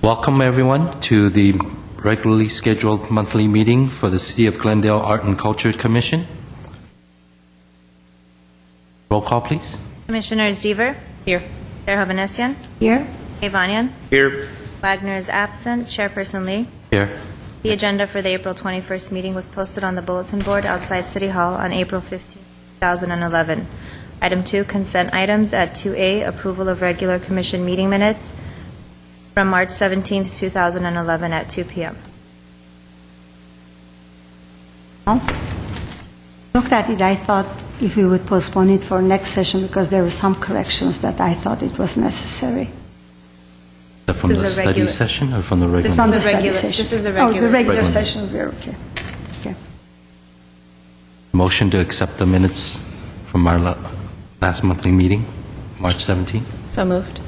Welcome everyone to the regularly scheduled monthly meeting for the City of Glendale Art and Culture Commission. Roll call, please. Commissioners Deaver. Here. Chair Hovhanessian. Here. Evanian. Here. Wagner is absent. Chairperson Lee. Here. The agenda for the April 21st meeting was posted on the bulletin board outside City Hall on April 15, 2011. Item 2, consent items. At 2A, approval of regular commission meeting minutes from March 17, 2011 at 2 p.m. Looked at it, I thought if we would postpone it for next session because there were some corrections that I thought it was necessary. From This the is the study regular- session or from the regular? It's on the the study regular- session. this is the Oh, regular- the regular Regular. session, we're okay. Okay. Motion to accept the minutes from our last monthly meeting, March 17. So moved.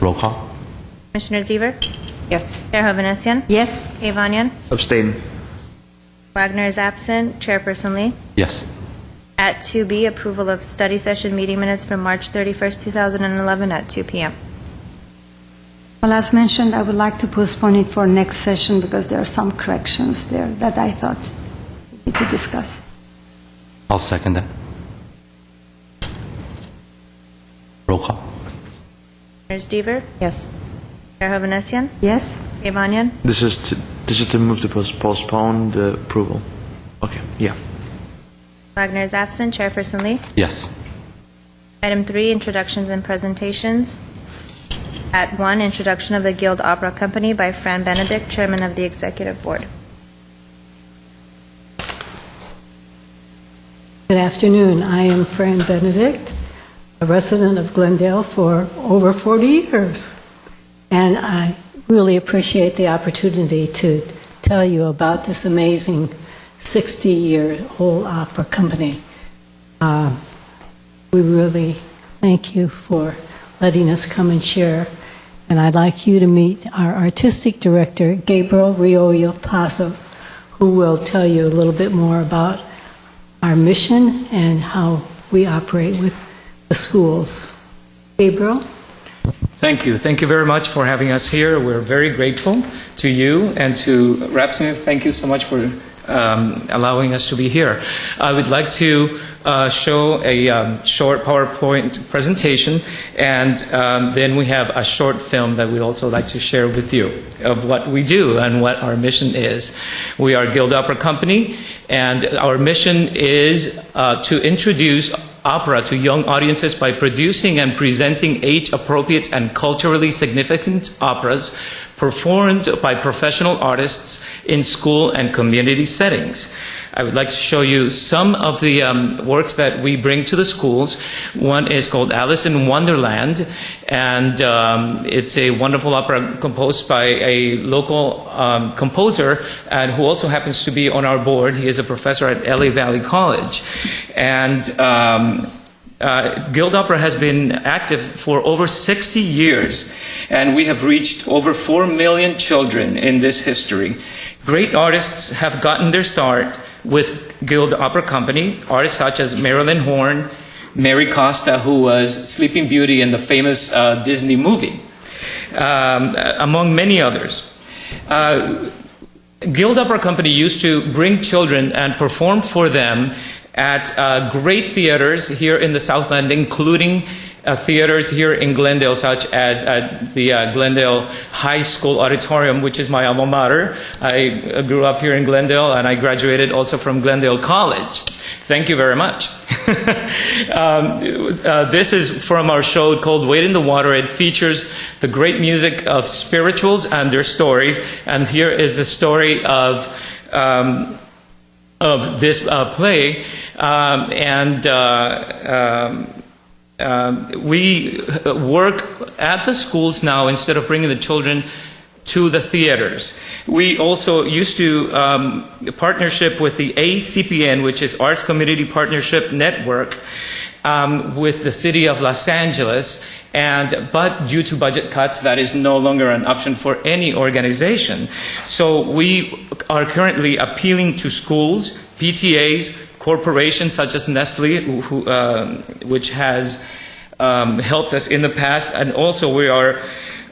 Roll call. Commissioner Deaver. Yes. Chair Hovhanessian. Yes. Evanian. Abstain. Wagner is absent. Chairperson Lee. Yes. At 2B, approval of study session meeting minutes from March 31st, 2011 at 2 p.m. Well, as mentioned, I would like to postpone it for next session because there are some corrections there that I thought we need to discuss. I'll second that. Roll call. Commissioners Deaver. Yes. Chair Hovhanessian. Yes? Evanian. This is to move to postpone the approval. Okay. Yeah. Wagner is absent. Chairperson Lee. Yes. Item 3, introductions and presentations. At 1, introduction of the Guild Opera Company by Fran Benedict, Chairman of the Executive Board. Good afternoon. I am Fran Benedict, a resident of Glendale for over 40 years. And I really appreciate the opportunity to tell you about this amazing 60-year-old opera company. We really thank you for letting us come and share. And I'd like you to meet our artistic director, Gabriel Rioyo Pazos, who will tell you a little bit more about our mission and how we operate with the schools. Gabriel? Thank you. Thank you very much for having us here. We're very grateful to you and to Rep. Smith. Thank you so much for allowing us to be here. I would like to show a short PowerPoint presentation, and then we have a short film that we'd also like to share with you of what we do and what our mission is. We are Guild Opera Company, and our mission is to introduce opera to young audiences by producing and presenting age-appropriate and culturally significant operas performed by professional artists in school and community settings. I would like to show you some of the works that we bring to the schools. One is called Alice in Wonderland, and it's a wonderful opera composed by a local composer and who also happens to be on our board. He is a professor at LA Valley College. And Guild Opera has been active for over 60 years, and we have reached over 4 million children in this history. Great artists have gotten their start with Guild Opera Company, artists such as Marilyn Horne, Mary Costa, who was Sleeping Beauty in the famous Disney movie, among many others. Guild Opera Company used to bring children and perform for them at great theaters here in the Southland, including theaters here in Glendale, such as at the Glendale High School Auditorium, which is my alma mater. I grew up here in Glendale, and I graduated also from Glendale College. Thank you very much. This is from our show called Wade in the Water. It features the great music of spirituals and their stories, and here is the story of this play, we work at the schools now instead of bringing the children to the theaters. We also used to partnership with the ACPN, which is Arts Community Partnership Network, with the city of Los Angeles, but due to budget cuts, that is no longer an option for any organization. So we are currently appealing to schools, PTAs, corporations such as Nestle, which has helped us in the past, and also we are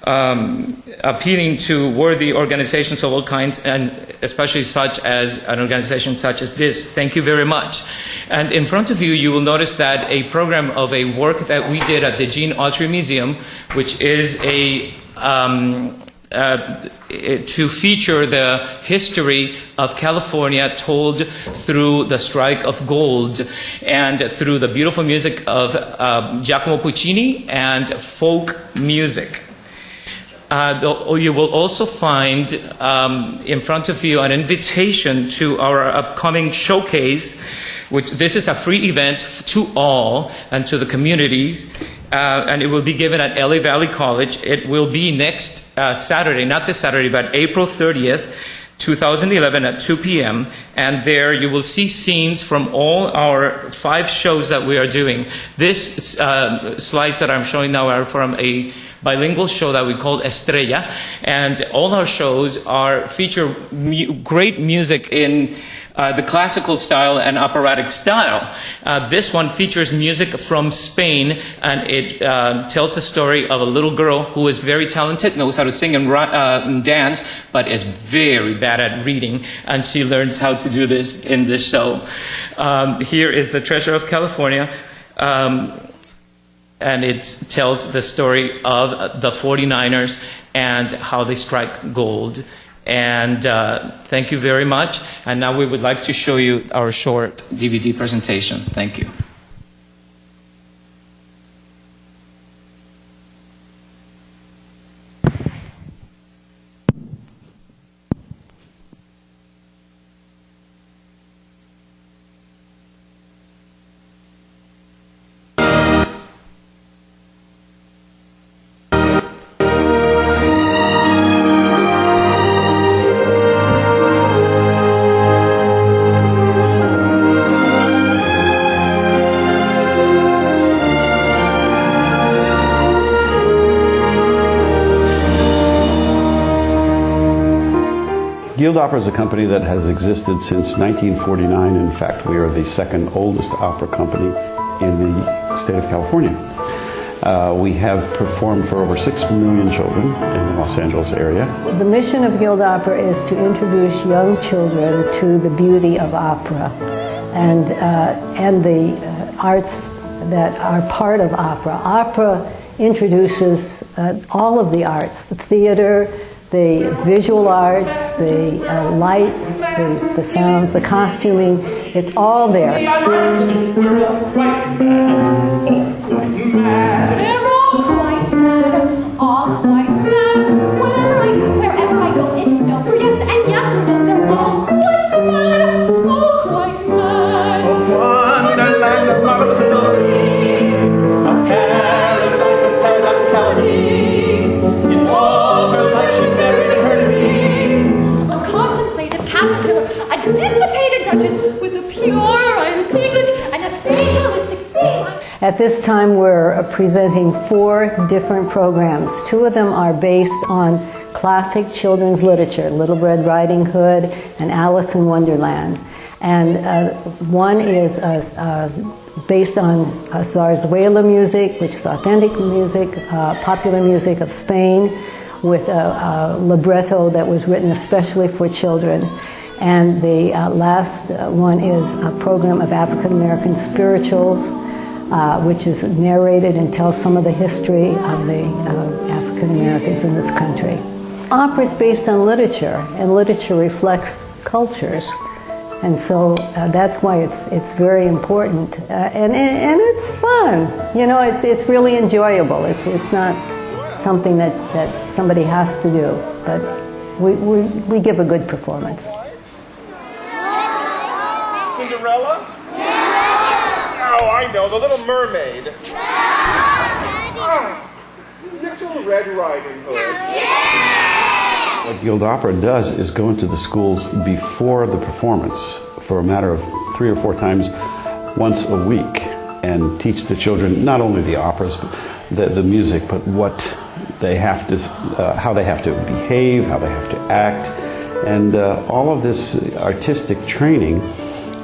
appealing to worthy organizations of all kinds, and especially such as an organization such as this. Thank you very much. And in front of you, you will notice that a program of a work that we did at the Gene Autry Museum, which is to feature the history of California told through the strike of gold and through the beautiful music of Giacomo Puccini and folk music. You will also find in front of you an invitation to our upcoming showcase, which this is a free event to all and to the communities, and it will be given at LA Valley College. It will be next Saturday, not this Saturday, but April 30th, 2011 at 2 p.m. And there you will see scenes from all our 5 shows that we are doing. This slides that I'm showing now are from a bilingual show that we call Estrella, and all our shows feature great music in the classical style and operatic style. This one features music from Spain, and it tells the story of a little girl who is very talented, knows how to sing and dance, but is very bad at reading, and she learns how to do this in this show. Here is The Treasure of California. And it tells the story of the 49ers and how they strike gold. And thank you very much. And now we would like to show you our short DVD presentation. Thank you. Guild Opera is a company that has existed since 1949. In fact, we are the second oldest opera company in the state of California. We have performed for over 6 million children in the Los Angeles area. The mission of Guild Opera is to introduce young children to the beauty of opera and the arts that are part of opera. Opera introduces all of the arts, the theater, the visual arts, the lights, the sounds, the costuming. It's all there. They're all quite mad, all quite mad. Wherever I go, it's no for yes and yes for no. They're all quite mad, all quite mad. A wonderland of possibilities, a paradise of paradisicalities. In all her life she's married and her needs. A contemplative caterpillar, a dissipated duchess with a pure ambiguity and a fatalistic feeling. At this time, we're presenting 4 different programs. 2 of them are based on classic children's literature, Little Red Riding Hood and Alice in Wonderland. And one is based on zarzuela music, which is authentic music, popular music of Spain, with a libretto that was written especially for children. And the last one is a program of African American spirituals, which is narrated and tells some of the history of the African Americans in this country. Opera is based on literature, and literature reflects cultures. And so that's why it's very important, and it's fun. You know, it's really enjoyable. It's not something that somebody has to do, but we give a good performance. Cinderella? Oh, I know, the Little Mermaid. Little Red Riding Hood. What Guild Opera does is go into the schools before the performance for a matter of 3 or 4 times, once a week, and teach the children not only the operas, but the music, but what they have to, how they have to behave, how they have to act, and all of this artistic training.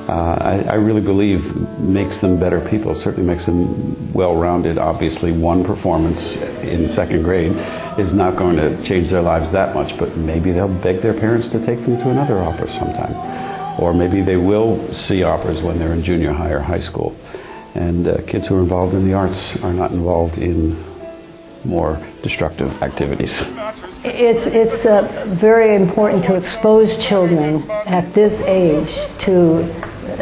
I really believe makes them better people. It certainly makes them well-rounded. Obviously, one performance in 2nd grade is not going to change their lives that much, but maybe they'll beg their parents to take them to another opera sometime. Or maybe they will see operas when they're in junior high or high school. And kids who are involved in the arts are not involved in more destructive activities. It's very important to expose children at this age to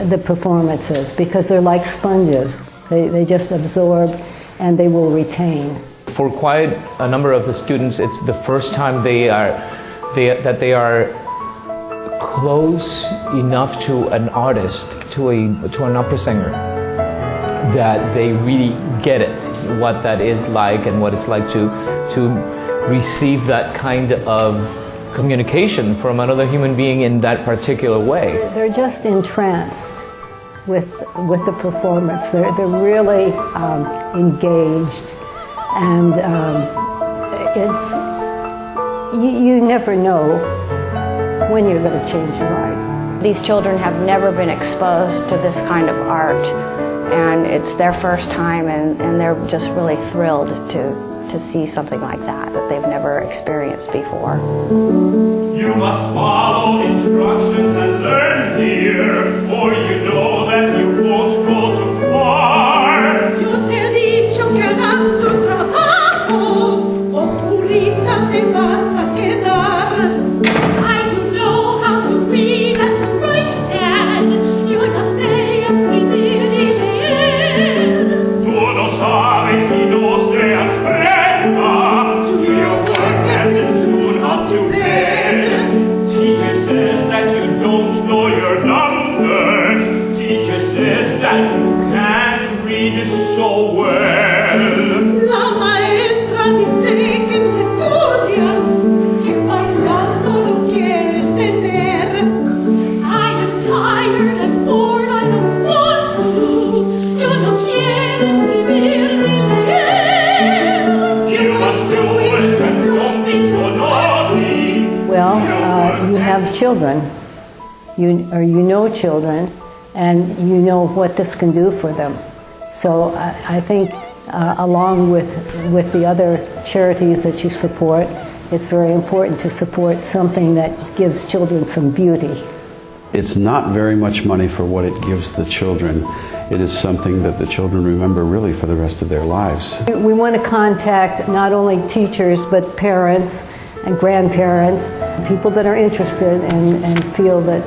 the performances because they're like sponges. They just absorb and they will retain. For quite a number of the students, it's the first time they are close enough to an artist, to an opera singer, that they really get it, what that is like and what it's like to receive that kind of communication from another human being in that particular way. They're just entranced with the performance. They're really engaged, and you never know when you're going to change your life. These children have never been exposed to this kind of art, and it's their first time, and they're just really thrilled to see something like that they've never experienced before. You must follow instructions and learn here, or you know that you won't go too far. Yo te he dicho que hagas tu trabajo, ocurrida te vas a quedar. I do know how to read and to write, and yo no sé escribir ni leer. Tú no sabes y no seas presta to your work and it's soon up to bed. Teacher says that you don't know your number. Teacher says that you can't read so well. La maestra dice que no estudias, que bailando lo quieres tener. I am tired and bored, I don't want to. Yo no quiero escribir ni leer. You must do it and don't be so naughty. Well, you have children, you know children, and you know what this can do for them. So I think along with the other charities that you support, it's very important to support something that gives children some beauty. It's not very much money for what it gives the children. It is something that the children remember really for the rest of their lives. We want to contact not only teachers but parents and grandparents, people that are interested and feel that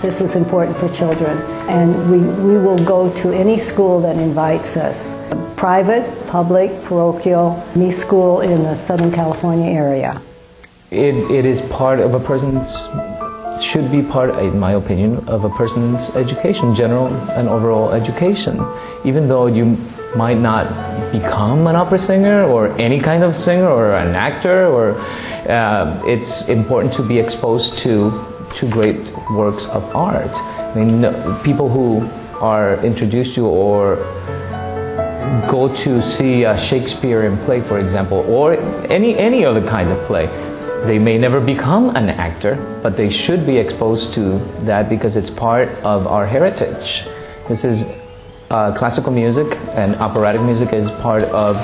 this is important for children. And we will go to any school that invites us. Private, public, parochial, any school in the Southern California area. It is part of a person's, should be part, in my opinion, of a person's education, general and overall education. Even though you might not become an opera singer or any kind of singer or an actor, or it's important to be exposed to great works of art. I mean, people who are introduced to or go to see a Shakespearean play, for example, or any other kind of play, they may never become an actor, but they should be exposed to that because it's part of our heritage. This is classical music and operatic music is part of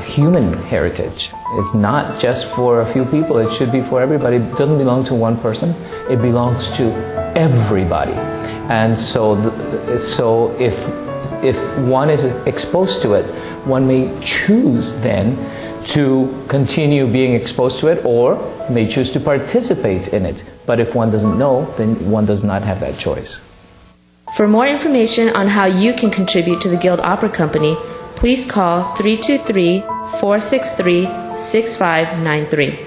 human heritage. It's not just for a few people, it should be for everybody. It doesn't belong to one person, it belongs to everybody. And so if one is exposed to it, one may choose then to continue being exposed to it or may choose to participate in it. But if one doesn't know, then one does not have that choice. For more information on how you can contribute to the Guild Opera Company, please call 323-463-6593.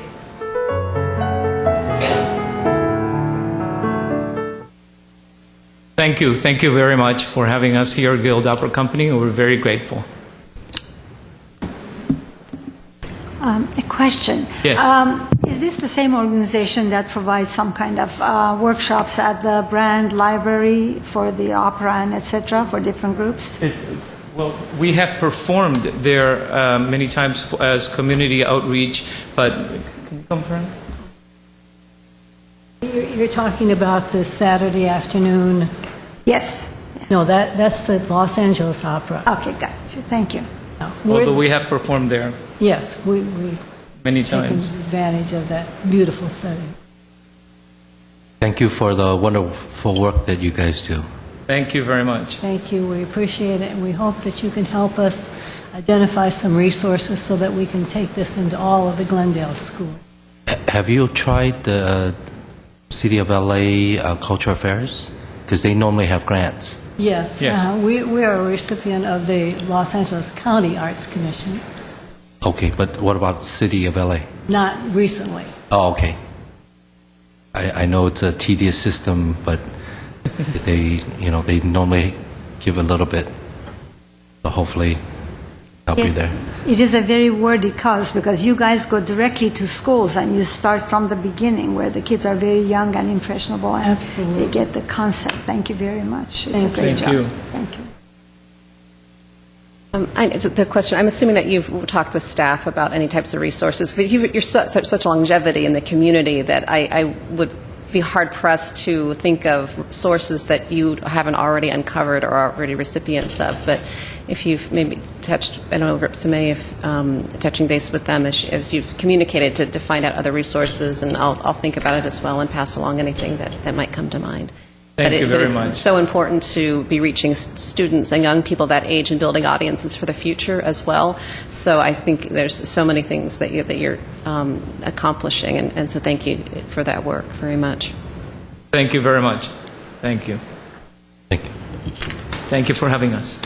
Thank you. Thank you very much for having us here, Guild Opera Company. We're very grateful. A question. Yes. Is this the same organization that provides some kind of workshops at the Brand Library for the opera and etc. for different groups? Well, we have performed there many times as community outreach, but can you come from? You're talking about this Saturday afternoon? Yes. No, that's the Los Angeles Opera. Okay, got you. Thank you. Although we have performed there. Yes, we Many taken times. advantage of that beautiful setting. Thank you for the wonderful work that you guys do. Thank you very much. Thank you. We appreciate it, and we hope that you can help us identify some resources so that we can take this into all of the Glendale schools. Have you tried the City of LA Culture Affairs? Because they normally have grants. Yes. Yes. We are a recipient of the Los Angeles County Arts Commission. Okay, but what about City of LA? Not recently. Oh, okay. I know it's a tedious system, but they normally give a little bit. So hopefully, help you there. It is a very worthy cause because you guys go directly to schools and you start from the beginning where the kids are very young and impressionable and Absolutely. they get the concept. Thank you very much. It's Thank a great you. job. Thank you. Thank you. The question, I'm assuming that you've talked with staff about any types of resources, but you're such longevity in the community that I would be hard-pressed to think of sources that you haven't already uncovered or are already recipients of. But if you've maybe touched, I don't know, Rep. Samay, if touching base with them as you've communicated to find out other resources, and I'll think about it as well and pass along anything that might come to mind. Thank you very much. It's so important to be reaching students and young people that age and building audiences for the future as well. So I think there's so many things that you're accomplishing, and so thank you for that work very much. Thank you very much. Thank you. Thank you. Thank you for having us.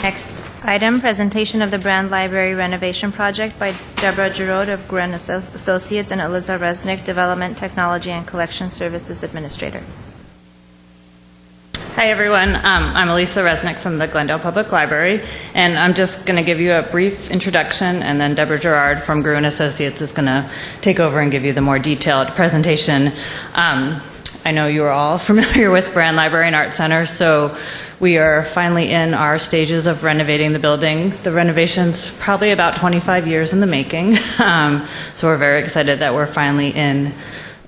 Next item, presentation of the Brand Library renovation project by Deborah Giroud of Gren Associates and Eliza Resnick, Development, Technology, and Collection Services Administrator. Hi, everyone. I'm Elisa Resnick from the Glendale Public Library, and I'm just going to give you a brief introduction, and then Deborah Gerard from Gruen Associates is going to take over and give you the more detailed presentation. I know you are all familiar with Brand Library and Art Center, so we are finally in our stages of renovating the building. The renovation's probably about 25 years in the making, so we're very excited that we're finally in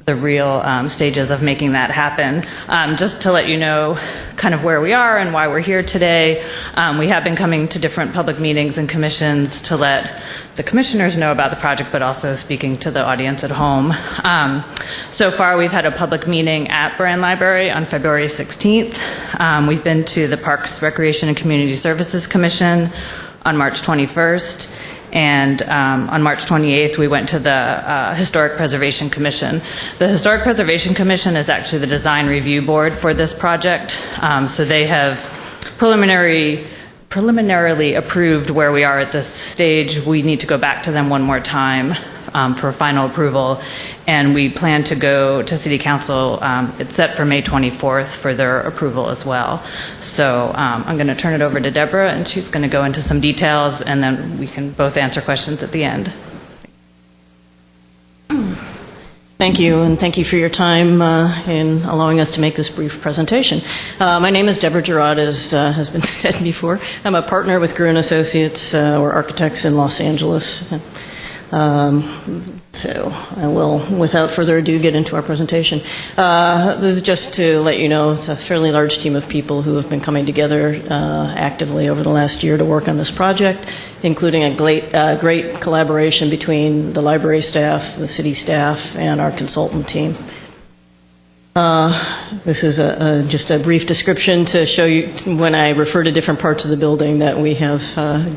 the real stages of making that happen. Just to let you know kind of where we are and why we're here today, we have been coming to different public meetings and commissions to let the commissioners know about the project, but also speaking to the audience at home. So far, we've had a public meeting at Brand Library on February 16th. We've been to the Parks, Recreation, and Community Services Commission on March 21st. And on March 28th, we went to the Historic Preservation Commission. The Historic Preservation Commission is actually the design review board for this project. So they have preliminarily approved where we are at this stage. We need to go back to them one more time for final approval, and we plan to go to City Council. It's set for May 24th for their approval as well. So I'm going to turn it over to Deborah, and she's going to go into some details, and then we can both answer questions at the end. Thank you, and thank you for your time in allowing us to make this brief presentation. My name is Deborah Gerard, as has been said before. I'm a partner with Gruen Associates. We're architects in Los Angeles. So I will, without further ado, get into our presentation. This is just to let you know it's a fairly large team of people who have been coming together actively over the last year to work on this project, including a great collaboration between the library staff, the city staff, and our consultant team. This is just a brief description to show you when I refer to different parts of the building that we have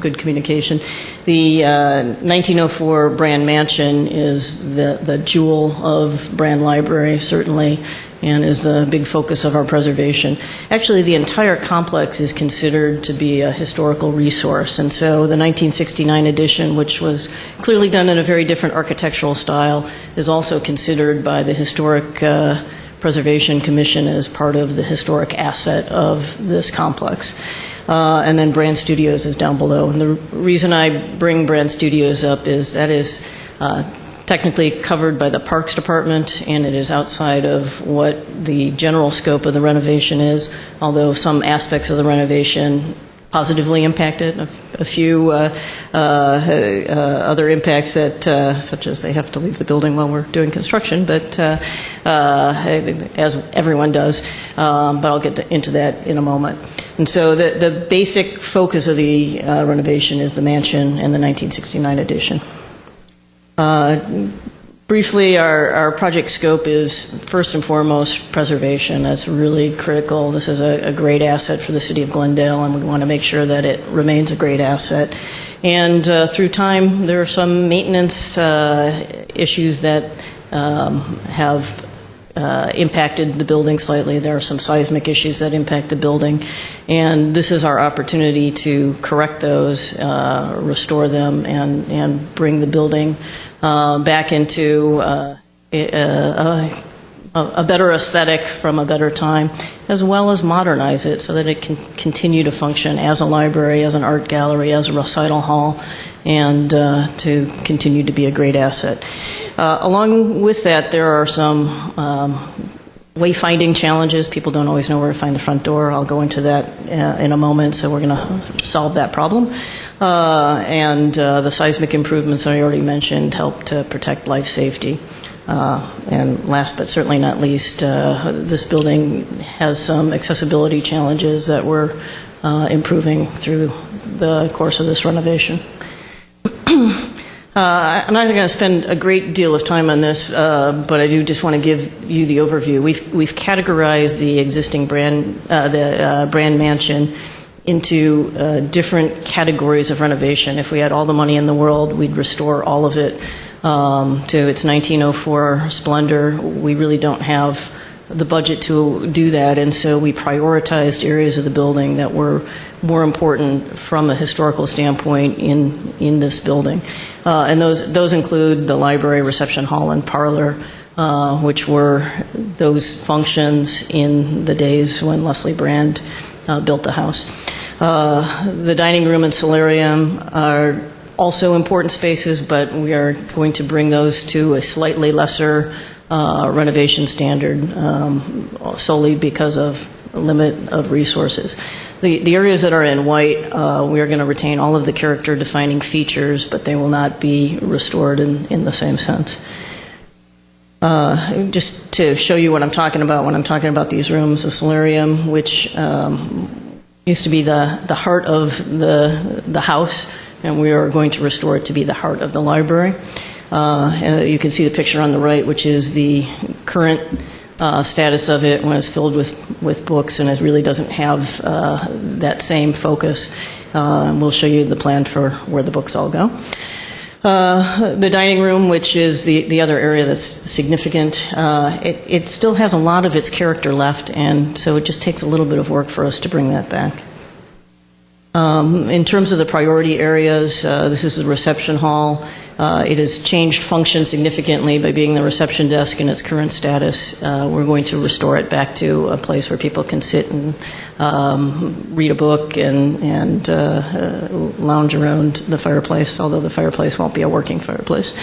good communication. The 1904 Brand Mansion is the jewel of Brand Library, certainly, and is a big focus of our preservation. Actually, the entire complex is considered to be a historical resource, and so the 1969 edition, which was clearly done in a very different architectural style, is also considered by the Historic Preservation Commission as part of the historic asset of this complex. And then Brand Studios is down below. And the reason I bring Brand Studios up is that is technically covered by the Parks Department, and it is outside of what the general scope of the renovation is, although some aspects of the renovation positively impacted. A few other impacts that, such as they have to leave the building while we're doing construction, but as everyone does. But I'll get into that in a moment. And so the basic focus of the renovation is the mansion and the 1969 addition. Briefly, our project scope is first and foremost preservation. That's really critical. This is a great asset for the city of Glendale, and we want to make sure that it remains a great asset. And through time, there are some maintenance issues that have impacted the building slightly. There are some seismic issues that impact the building, and this is our opportunity to correct those, restore them, and bring the building back into a better aesthetic from a better time, as well as modernize it so that it can continue to function as a library, as an art gallery, as a recital hall, and to continue to be a great asset. Along with that, there are some wayfinding challenges. People don't always know where to find the front door. I'll go into that in a moment, so we're going to solve that problem. And the seismic improvements that I already mentioned help to protect life safety. And last but certainly not least, this building has some accessibility challenges that we're improving through the course of this renovation. I'm not going to spend a great deal of time on this, but I do just want to give you the overview. We've categorized the existing brand mansion into different categories of renovation. If we had all the money in the world, we'd restore all of it to its 1904 splendor. We really don't have the budget to do that, and so we prioritized areas of the building that were more important from a historical standpoint in this building. And those include the library, reception hall, and parlor, which were those functions in the days when Leslie Brand built the house. The dining room and solarium are also important spaces, but we are going to bring those to a slightly lesser renovation standard solely because of a limit of resources. The areas that are in white, we are going to retain all of the character-defining features, but they will not be restored in the same sense. Just to show you what I'm talking about when I'm talking about these rooms, the solarium, which used to be the heart of the house, and we are going to restore it to be the heart of the library. You can see the picture on the right, which is the current status of it when it's filled with books, and it really doesn't have that same focus. We'll show you the plan for where the books all go. The dining room, which is the other area that's significant, it still has a lot of its character left, and so it just takes a little bit of work for us to bring that back. In terms of the priority areas, this is the reception hall. It has changed function significantly by being the reception desk in its current status. We're going to restore it back to a place where people can sit and read a book and lounge around the fireplace, although the fireplace won't be a working fireplace.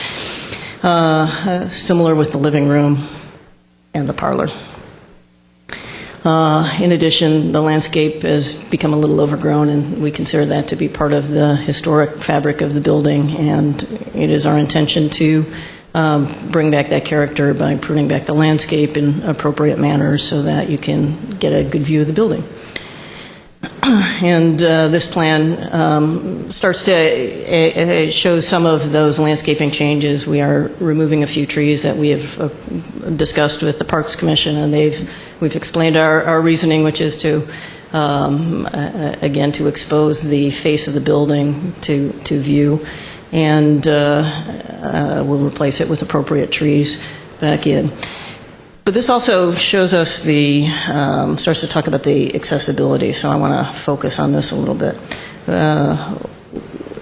Similar with the living room and the parlor. In addition, the landscape has become a little overgrown, and we consider that to be part of the historic fabric of the building, and it is our intention to bring back that character by pruning back the landscape in appropriate manners so that you can get a good view of the building. And this plan starts to show some of those landscaping changes. We are removing a few trees that we have discussed with the Parks Commission, and we've explained our reasoning, which is to, again, to expose the face of the building to view, and we'll replace it with appropriate trees back in. But this also shows us starts to talk about the accessibility, so I want to focus on this a little bit.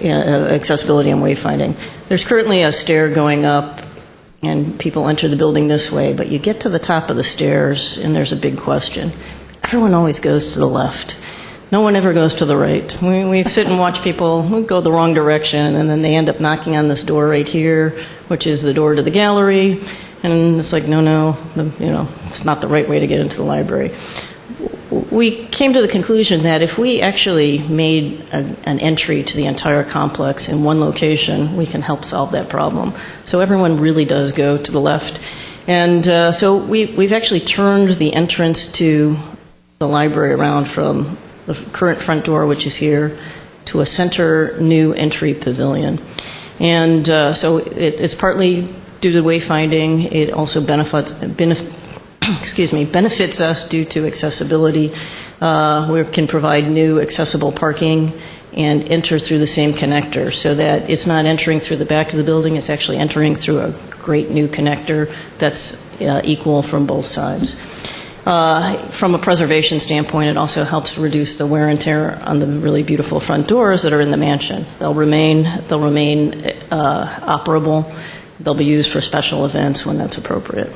Accessibility and wayfinding. There's currently a stair going up, and people enter the building this way, but you get to the top of the stairs, and there's a big question. Everyone always goes to the left. No one ever goes to the right. We sit and watch people go the wrong direction, and then they end up knocking on this door right here, which is the door to the gallery. And it's like, no, it's not the right way to get into the library. we came to the conclusion that if we actually made an entry to the entire complex in one location, we can help solve that problem. So everyone really does go to the left. And so we've actually turned the entrance to the library around from the current front door, which is here, to a center new entry pavilion. And so it's partly due to wayfinding. It also benefits us due to accessibility. We can provide new accessible parking and enter through the same connector so that it's not entering through the back of the building, it's actually entering through a great new connector that's equal from both sides. From a preservation standpoint, it also helps to reduce the wear and tear on the really beautiful front doors that are in the mansion. They'll remain operable. They'll be used for special events when that's appropriate.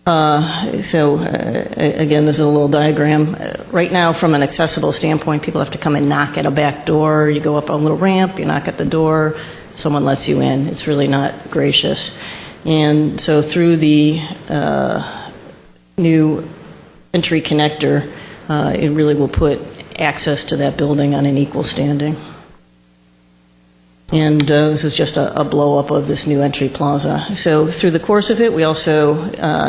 Again, this is a little diagram. Right now, from an accessible standpoint, people have to come and knock at a back door. You go up a little ramp, you knock at the door, someone lets you in. It's really not gracious. And so through the new entry connector, it really will put access to that building on an equal standing. And this is just a blow-up of this new entry plaza. So through the course of it, we also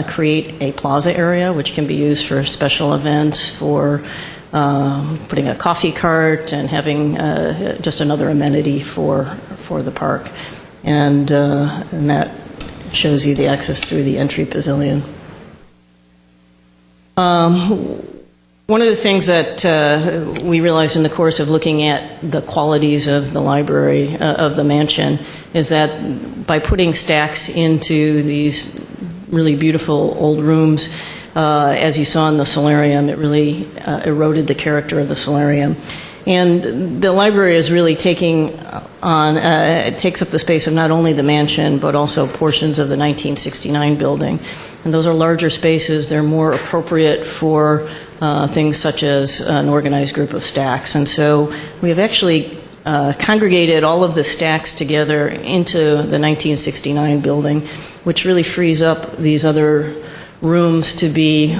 create a plaza area, which can be used for special events, for putting a coffee cart and having just another amenity for the park. And that shows you the access through the entry pavilion. One of the things that we realized in the course of looking at the qualities of the library, of the mansion, is that by putting stacks into these really beautiful old rooms, as you saw in the solarium, it really eroded the character of the solarium. And the library is really taking on, it takes up the space of not only the mansion, but also portions of the 1969 building. And those are larger spaces. They're more appropriate for things such as an organized group of stacks. And so we have actually congregated all of the stacks together into the 1969 building, which really frees up these other rooms to be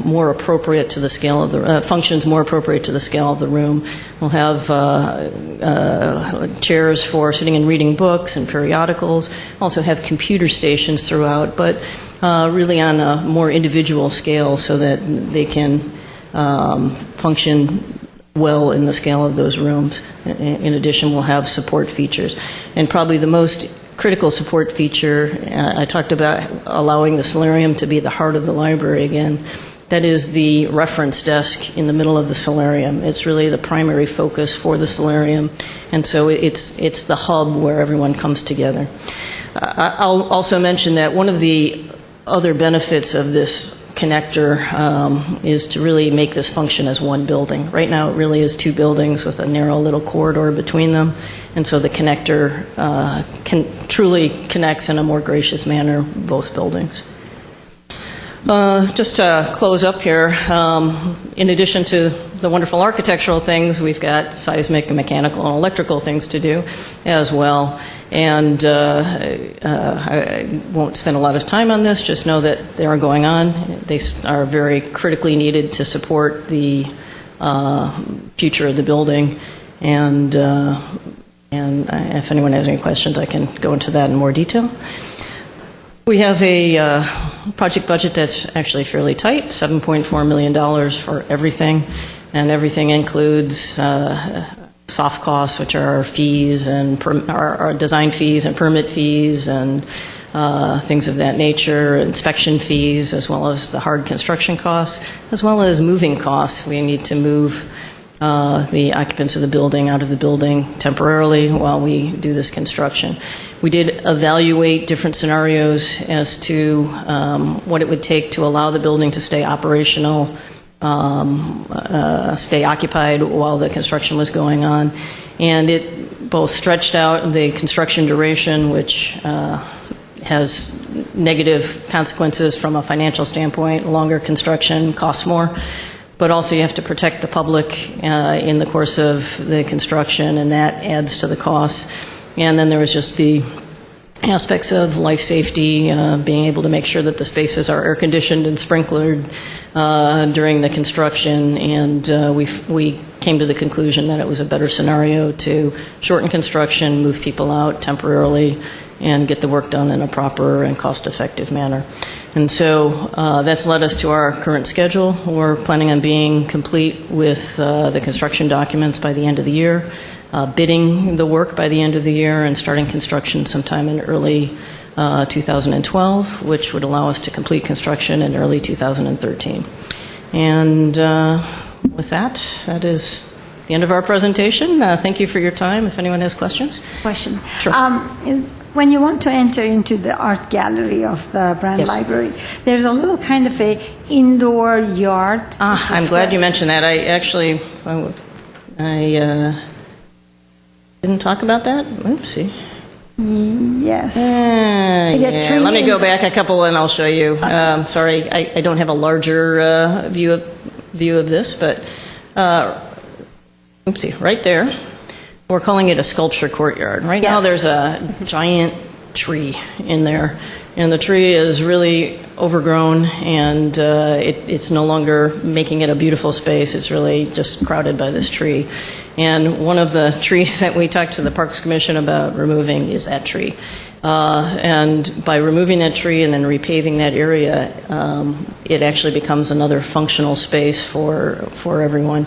more appropriate to the scale of the functions more appropriate to the scale of the room. We'll have chairs for sitting and reading books and periodicals. Also have computer stations throughout, but really on a more individual scale so that they can function well in the scale of those rooms. In addition, we'll have support features. And probably the most critical support feature, I talked about allowing the solarium to be the heart of the library again. That is the reference desk in the middle of the solarium. It's really the primary focus for the solarium, and so it's the hub where everyone comes together. I'll also mention that one of the other benefits of this connector is to really make this function as one building. Right now it really is two buildings with a narrow little corridor between them, and so the connector truly connects in a more gracious manner both buildings. Just to close up here, in addition to the wonderful architectural things, we've got seismic and mechanical and electrical things to do as well. And I won't spend a lot of time on this, just know that they are going on. They are very critically needed to support the future of the building. And if anyone has any questions, I can go into that in more detail. We have a project budget that's actually fairly tight, $7.4 million for everything, and everything includes soft costs, which are our fees and our design fees and permit fees and things of that nature, inspection fees, as well as the hard construction costs, as well as moving costs. We need to move the occupants of the building out of the building temporarily while we do this construction. We did evaluate different scenarios as to what it would take to allow the building to stay operational, stay occupied while the construction was going on. And it both stretched out the construction duration, which has negative consequences from a financial standpoint. Longer construction costs more. But also you have to protect the public in the course of the construction, and that adds to the costs. And then there was just the aspects of life safety, being able to make sure that the spaces are air conditioned and sprinklered during the construction, and we came to the conclusion that it was a better scenario to shorten construction, move people out temporarily, and get the work done in a proper and cost-effective manner. And so that's led us to our current schedule. We're planning on being complete with the construction documents by the end of the year, bidding the work by the end of the year, and starting construction sometime in early 2012, which would allow us to complete construction in early 2013. And with that, that is the end of our presentation. Thank you for your time. If anyone has questions. Question. Sure. When you want to enter into the art gallery of the Brand Yes. Library, there's a little kind of a indoor yard. I'm glad you mentioned that. I actually, didn't talk about that. Oopsie. Yes. Yeah. Let me go back a couple and I'll show you. Sorry, I don't have a larger view of this, but oopsie, right there. We're calling it a sculpture courtyard. Right now there's a giant tree in there, and the tree is really overgrown, and it's no longer making it a beautiful space. It's really just crowded by this tree. And one of the trees that we talked to the Parks Commission about removing is that tree. And by removing that tree and then repaving that area, it actually becomes another functional space for everyone.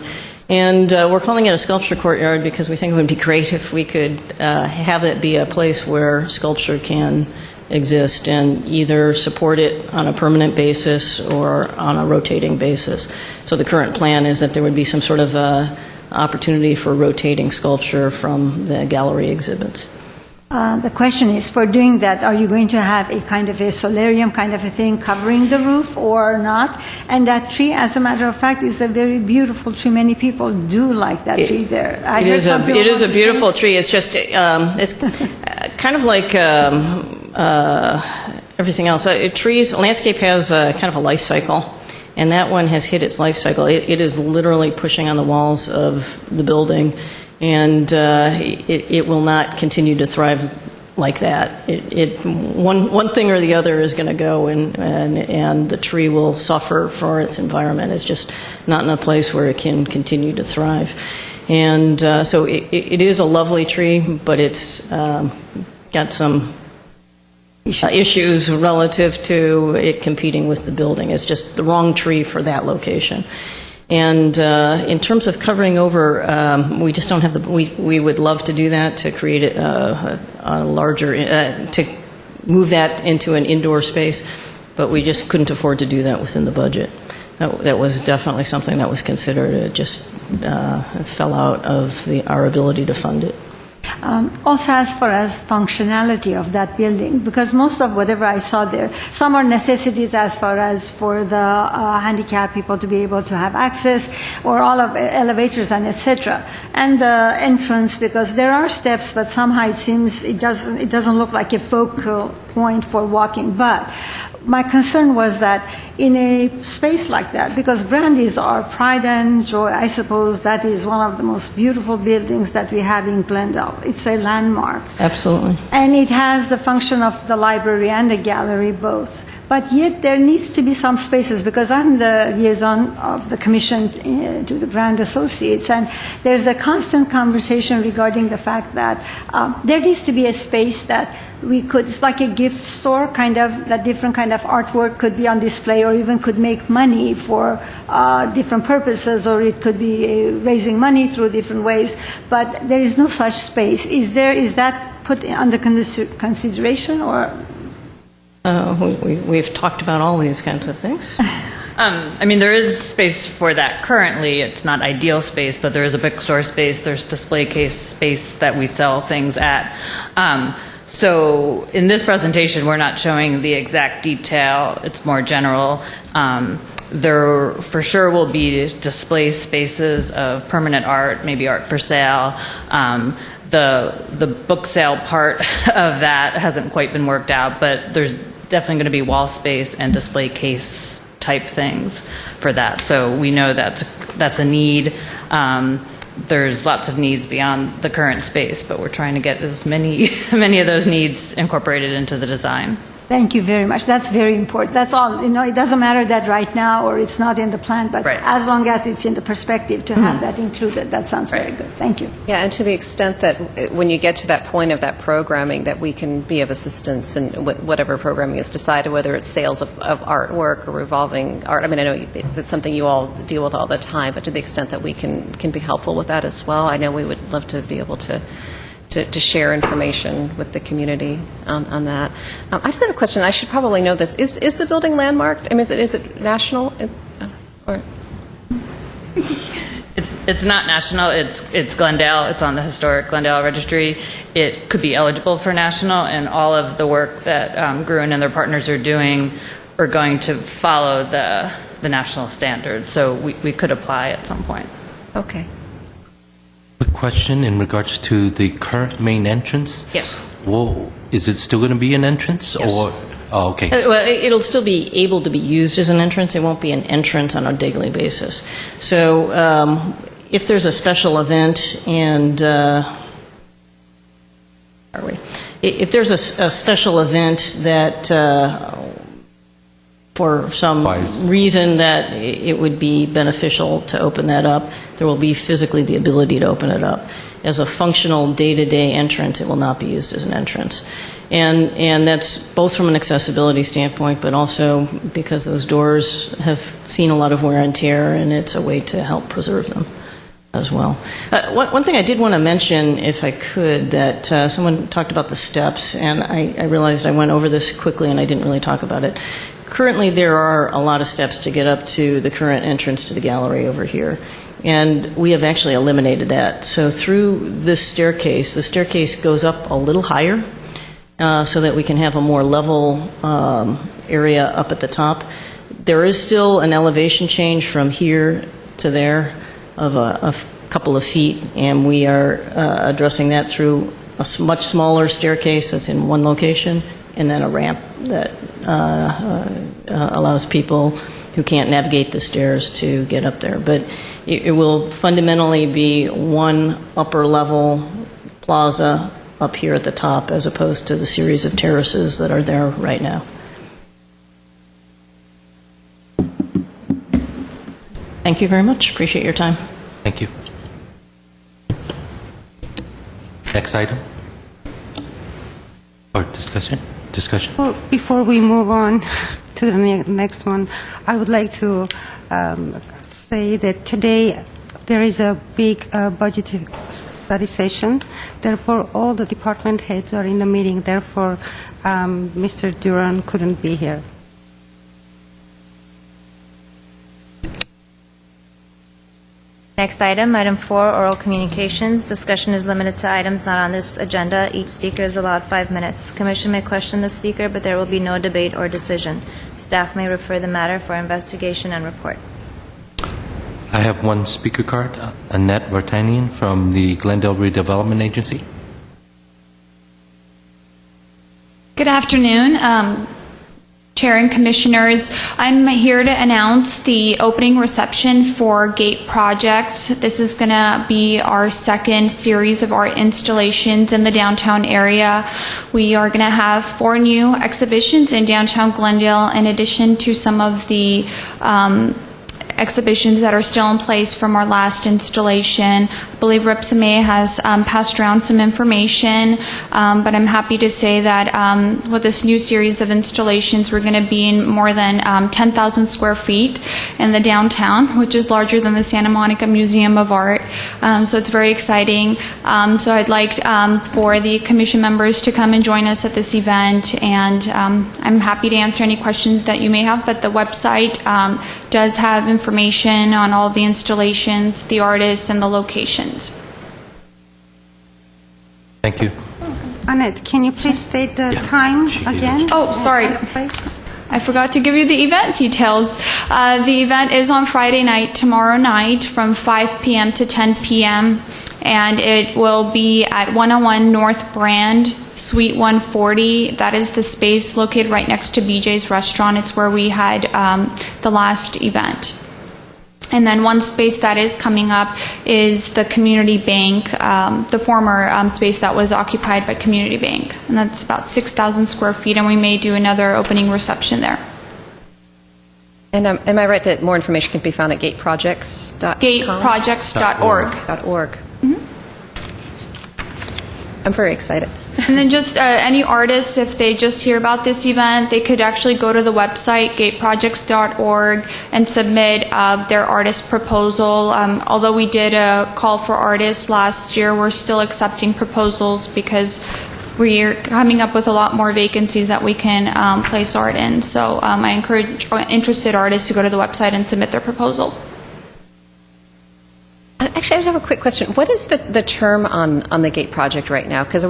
And we're calling it a sculpture courtyard because we think it would be great if we could have it be a place where sculpture can exist and either support it on a permanent basis or on a rotating basis. So the current plan is that there would be some sort of opportunity for rotating sculpture from the gallery exhibits. The question is, for doing that, are you going to have a kind of a solarium kind of a thing covering the roof or not? And that tree, as a matter of fact, is a very beautiful tree. Many people do like that tree there. It is a beautiful tree. It's just, it's kind of like everything else. Landscape has kind of a life cycle. And that one has hit its life cycle. It is literally pushing on the walls of the building, and it will not continue to thrive like that. One thing or the other is going to go, and the tree will suffer for its environment. It's just not in a place where it can continue to thrive. And so it is a lovely tree, but it's got some issues relative to it competing with the building. It's just the wrong tree for that location. And in terms of covering over, we just don't have we would love to do that, to create a larger, to move that into an indoor space, but we just couldn't afford to do that within the budget. That was definitely something that was considered. It just fell out of our ability to fund it. Also, as far as functionality of that building, because most of whatever I saw there, some are necessities as far as for the handicapped people to be able to have access, or all of elevators and etc. And the entrance, because there are steps, but somehow it seems it doesn't look like a focal point for walking. But my concern was that in a space like that, because Brand is our pride and joy, I suppose that is one of the most beautiful buildings that we have in Glendale. It's a landmark. Absolutely. And it has the function of the library and the gallery both. But yet there needs to be some spaces, because I'm the liaison of the commission to the Brand Associates, and there's a constant conversation regarding the fact that there needs to be a space that we could, it's like a gift store, kind of, that different kind of artwork could be on display, or even could make money for different purposes, or it could be raising money through different ways. But there is no such space. Is that put under consideration, or? We've talked about all these kinds of things. I mean, there is space for that currently. It's not ideal space, but there is a bookstore space. There's display case space that we sell things at. So in this presentation, we're not showing the exact detail. It's more general. There for sure will be display spaces of permanent art, maybe art for sale. The book sale part of that hasn't quite been worked out, but there's definitely going to be wall space and display case type things for that. So we know that's a need. there's lots of needs beyond the current space, but we're trying to get as many many of those needs incorporated into the design. Thank you very much. That's very important. That's all. It doesn't matter that right now or it's not in the plan, but as long as it's in the perspective to have that included, that sounds very good. Thank you. Yeah, and to the extent that when you get to that point of that programming, that we can be of assistance in whatever programming is decided, whether it's sales of artwork or revolving art. I mean, I know that's something you all deal with all the time, but to the extent that we can be helpful with that as well, I know we would love to be able to share information with the community on that. I just have a question. I should probably know this. Is the building landmarked? I mean, is it national? Or? It's not national. It's Glendale. It's on the historic Glendale registry. It could be eligible for national, and all of the work that Gruen and their partners are doing are going to follow the national standards. So we could apply at some point. Okay. Quick question in regards to the current main entrance. Yes. Well, is it still going to be an entrance? Yes. Or okay. Well, it'll still be able to be used as an entrance. It won't be an entrance on a daily basis. So if there's a special event and if there's a special event that for some reason that it would be beneficial to open that up, there will be physically the ability to open it up. As a functional day-to-day entrance, it will not be used as an entrance. And that's both from an accessibility standpoint, but also because those doors have seen a lot of wear and tear, and it's a way to help preserve them as well. One thing I did want to mention, if I could, that someone talked about the steps, and I realized I went over this quickly and I didn't really talk about it. Currently, there are a lot of steps to get up to the current entrance to the gallery over here, and we have actually eliminated that. So through this staircase, the staircase goes up a little higher so that we can have a more level area up at the top. There is still an elevation change from here to there of a couple of feet, and we are addressing that through a much smaller staircase that's in one location, and then a ramp that allows people who can't navigate the stairs to get up there. But it will fundamentally be one upper level plaza up here at the top, as opposed to the series of terraces that are there right now. Thank you very much. Appreciate your time. Thank you. Next item? Or discussion? Well, before we move on to the next one, I would like to say that today there is a big budget study session. Therefore, all the department heads are in the meeting. Therefore, Mr. Duran couldn't be here. Next item, item 4, oral communications. Discussion is limited to items not on this agenda. Each speaker is allowed 5 minutes. Commission may question the speaker, but there will be no debate or decision. Staff may refer the matter for investigation and report. I have one speaker card, Annette Vartanian from the Glendale Redevelopment Agency. Good afternoon, Chair and Commissioners. I'm here to announce the opening reception for Gate Project. This is going to be our second series of art installations in the downtown area. We are going to have 4 new exhibitions in downtown Glendale, in addition to some of the exhibitions that are still in place from our last installation. I believe Ripsame has passed around some information, but I'm happy to say that with this new series of installations, we're going to be in more than 10,000 square feet in the downtown, which is larger than the Santa Monica Museum of Art. So it's very exciting. So I'd like for the commission members to come and join us at this event, and I'm happy to answer any questions that you may have, but the website does have information on all the installations, the artists, and the locations. Thank you. Annette, can you please state the time again? Oh, sorry. I forgot to give you the event details. The event is on Friday night, tomorrow night, from 5 p.m. to 10 p.m., and it will be at 101 North Brand, Suite 140. That is the space located right next to BJ's Restaurant. It's where we had the last event. And then one space that is coming up is the community bank, the former space that was occupied by community bank. And that's about 6,000 square feet, and we may do another opening reception there. And am I right that more information can be found at gateprojects.com? Gateprojects.org. I'm very excited. And then just any artists, if they just hear about this event, they could actually go to the website, gateprojects.org, and submit their artist proposal. Although we did a call for artists last year, we're still accepting proposals because we're coming up with a lot more vacancies that we can place art in. So I encourage interested artists to go to the website and submit their proposal. Actually, I just have a quick question. What is the term on the Gate project right now? Because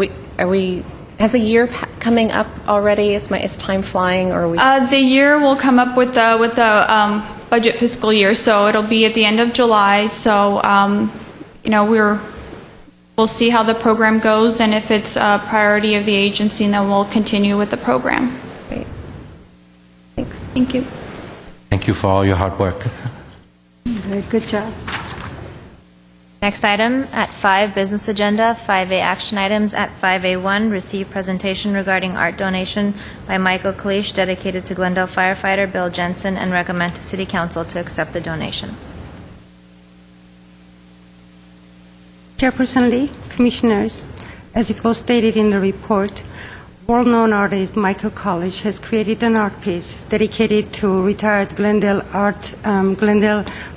has the year coming up already? Is time flying, or are we? The year will come up with the budget fiscal year, so it'll be at the end of July. So we'll see how the program goes, and if it's a priority of the agency, then we'll continue with the program. Great. Thanks. Thank you. Thank you for all your hard work. Very good job. Next item at 5, business agenda, 5A action items. At 5A1, receive presentation regarding art donation by Michael Kalish dedicated to Glendale firefighter Bill Jensen, and recommend to City Council to accept the donation. Chairperson Lee, Commissioners, as it was stated in the report, world-known artist Michael Kalish has created an art piece dedicated to retired Glendale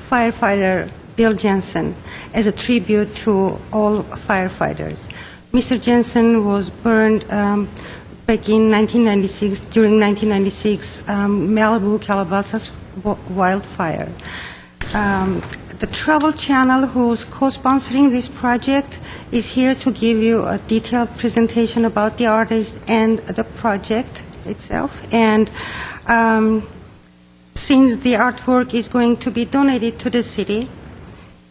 firefighter Bill Jensen as a tribute to all firefighters. Mr. Jensen was burned back in 1996, during 1996 Malibu, Calabasas wildfire. The Travel Channel, who's co-sponsoring this project, is here to give you a detailed presentation about the artist and the project itself. And since the artwork is going to be donated to the city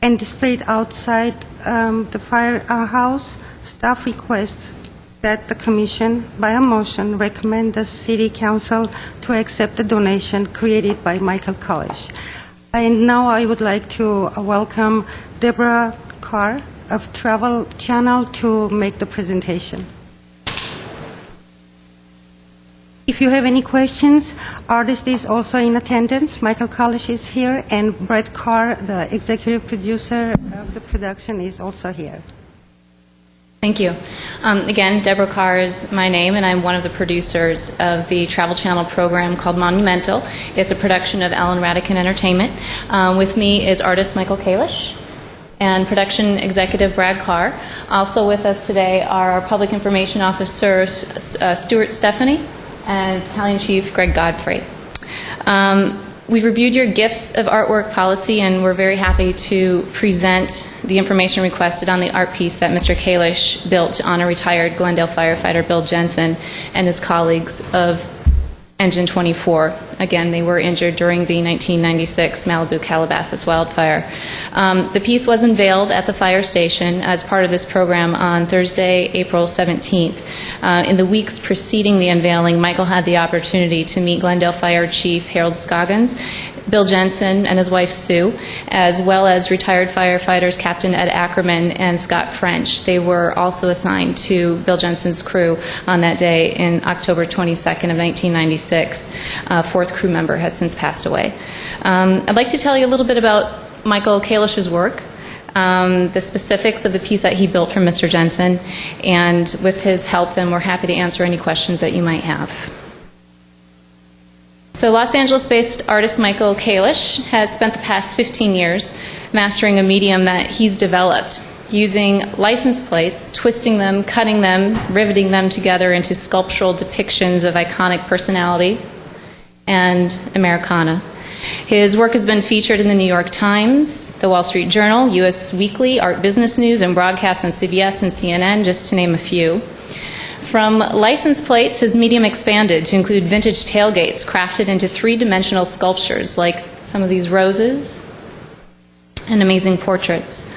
and displayed outside the firehouse, staff requests that the Commission, by a motion, recommend the City Council to accept the donation created by Michael Kalish. And now I would like to welcome Deborah Carr of Travel Channel to make the presentation. If you have any questions, artist is also in attendance. Michael Kalish is here, and Brett Carr, the executive producer of the production, is also here. Thank you. Again, Deborah Carr is my name, and I'm one of the producers of the Travel Channel program called Monumental. It's a production of Alan Radican Entertainment. With me is artist Michael Kalish and production executive Brad Carr. Also with us today are our public information officer Stuart Stephanie and Battalion Chief Greg Godfrey. We've reviewed your gifts of artwork policy, and we're very happy to present the information requested on the art piece that Mr. Kalish built to honor retired Glendale firefighter Bill Jensen and his colleagues of Engine 24. Again, they were injured during the 1996 Malibu Calabasas wildfire. The piece was unveiled at the fire station as part of this program on Thursday, April 17th. In the weeks preceding the unveiling, Michael had the opportunity to meet Glendale Fire Chief Harold Scoggins, Bill Jensen and his wife Sue, as well as retired firefighters Captain Ed Ackerman and Scott French. They were also assigned to Bill Jensen's crew on that day in October 22nd of 1996. Fourth crew member has since passed away. I'd like to tell you a little bit about Michael Kalish's work, the specifics of the piece that he built for Mr. Jensen, and with his help, then we're happy to answer any questions that you might have. So Los Angeles-based artist Michael Kalish has spent the past 15 years mastering a medium that he's developed, using license plates, twisting them, cutting them, riveting them together into sculptural depictions of iconic personality and Americana. His work has been featured in the New York Times, the Wall Street Journal, U.S. Weekly, Art Business News, and broadcasts on CBS and CNN, just to name a few. From license plates, his medium expanded to include vintage tailgates crafted into three-dimensional sculptures, like some of these roses, and amazing portraits.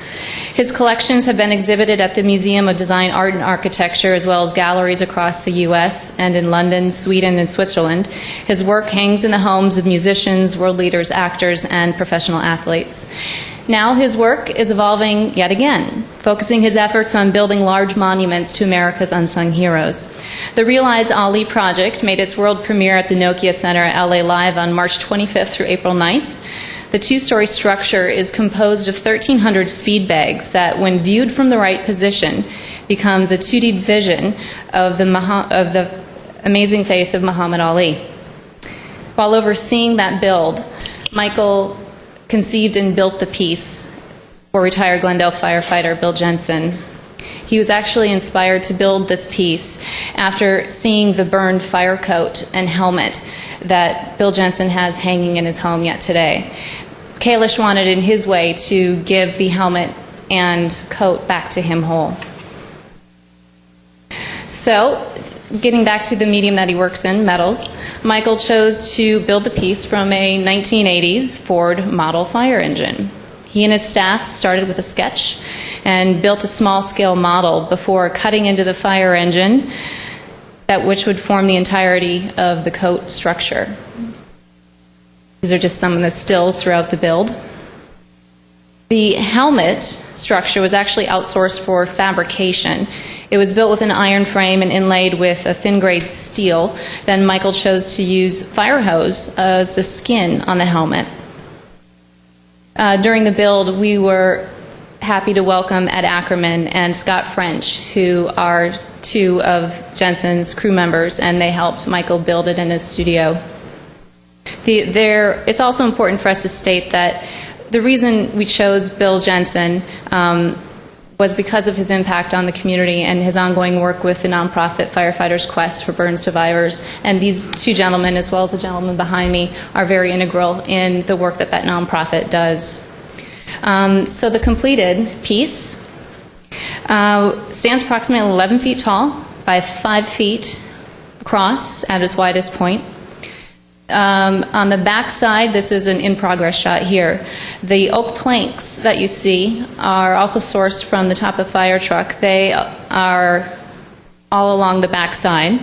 His collections have been exhibited at the Museum of Design, Art, and Architecture, as well as galleries across the U.S. and in London, Sweden, and Switzerland. His work hangs in the homes of musicians, world leaders, actors, and professional athletes. Now his work is evolving yet again, focusing his efforts on building large monuments to America's unsung heroes. The Realize Ali project made its world premiere at the Nokia Center at LA Live on March 25th through April 9th. The two-story structure is composed of 1,300 speed bags that, when viewed from the right position, becomes a 2D vision of the amazing face of Muhammad Ali. While overseeing that build, Michael conceived and built the piece for retired Glendale firefighter Bill Jensen. He was actually inspired to build this piece after seeing the burned fire coat and helmet that Bill Jensen has hanging in his home yet today. Kalish wanted in his way to give the helmet and coat back to him whole. So, getting back to the medium that he works in, metals, Michael chose to build the piece from a 1980s Ford model fire engine. He and his staff started with a sketch and built a small-scale model before cutting into the fire engine, which would form the entirety of the coat structure. These are just some of the stills throughout the build. The helmet structure was actually outsourced for fabrication. It was built with an iron frame and inlaid with a thin-grade steel. Then Michael chose to use fire hose as the skin on the helmet. During the build, we were happy to welcome Ed Ackerman and Scott French, who are two of Jensen's crew members, and they helped Michael build it in his studio. It's also important for us to state that the reason we chose Bill Jensen was because of his impact on the community and his ongoing work with the nonprofit Firefighters Quest for burn survivors. And these two gentlemen, as well as the gentleman behind me, are very integral in the work that nonprofit does. So the completed piece stands approximately 11 feet tall by 5 feet across at its widest point. On the back side, this is an in-progress shot here. The oak planks that you see are also sourced from the top of the fire truck. They are all along the back side.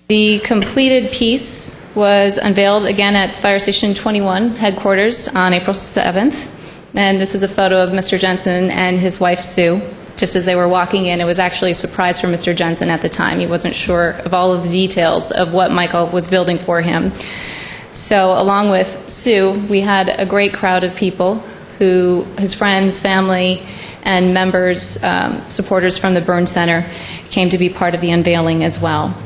The completed piece was unveiled again at Fire Station 21 headquarters on April 7th. And this is a photo of Mr. Jensen and his wife, Sue. Just as they were walking in, it was actually a surprise for Mr. Jensen at the time. He wasn't sure of all of the details of what Michael was building for him. So along with Sue, we had a great crowd of people who, his friends, family, and members, supporters from the Burn Center, came to be part of the unveiling as well.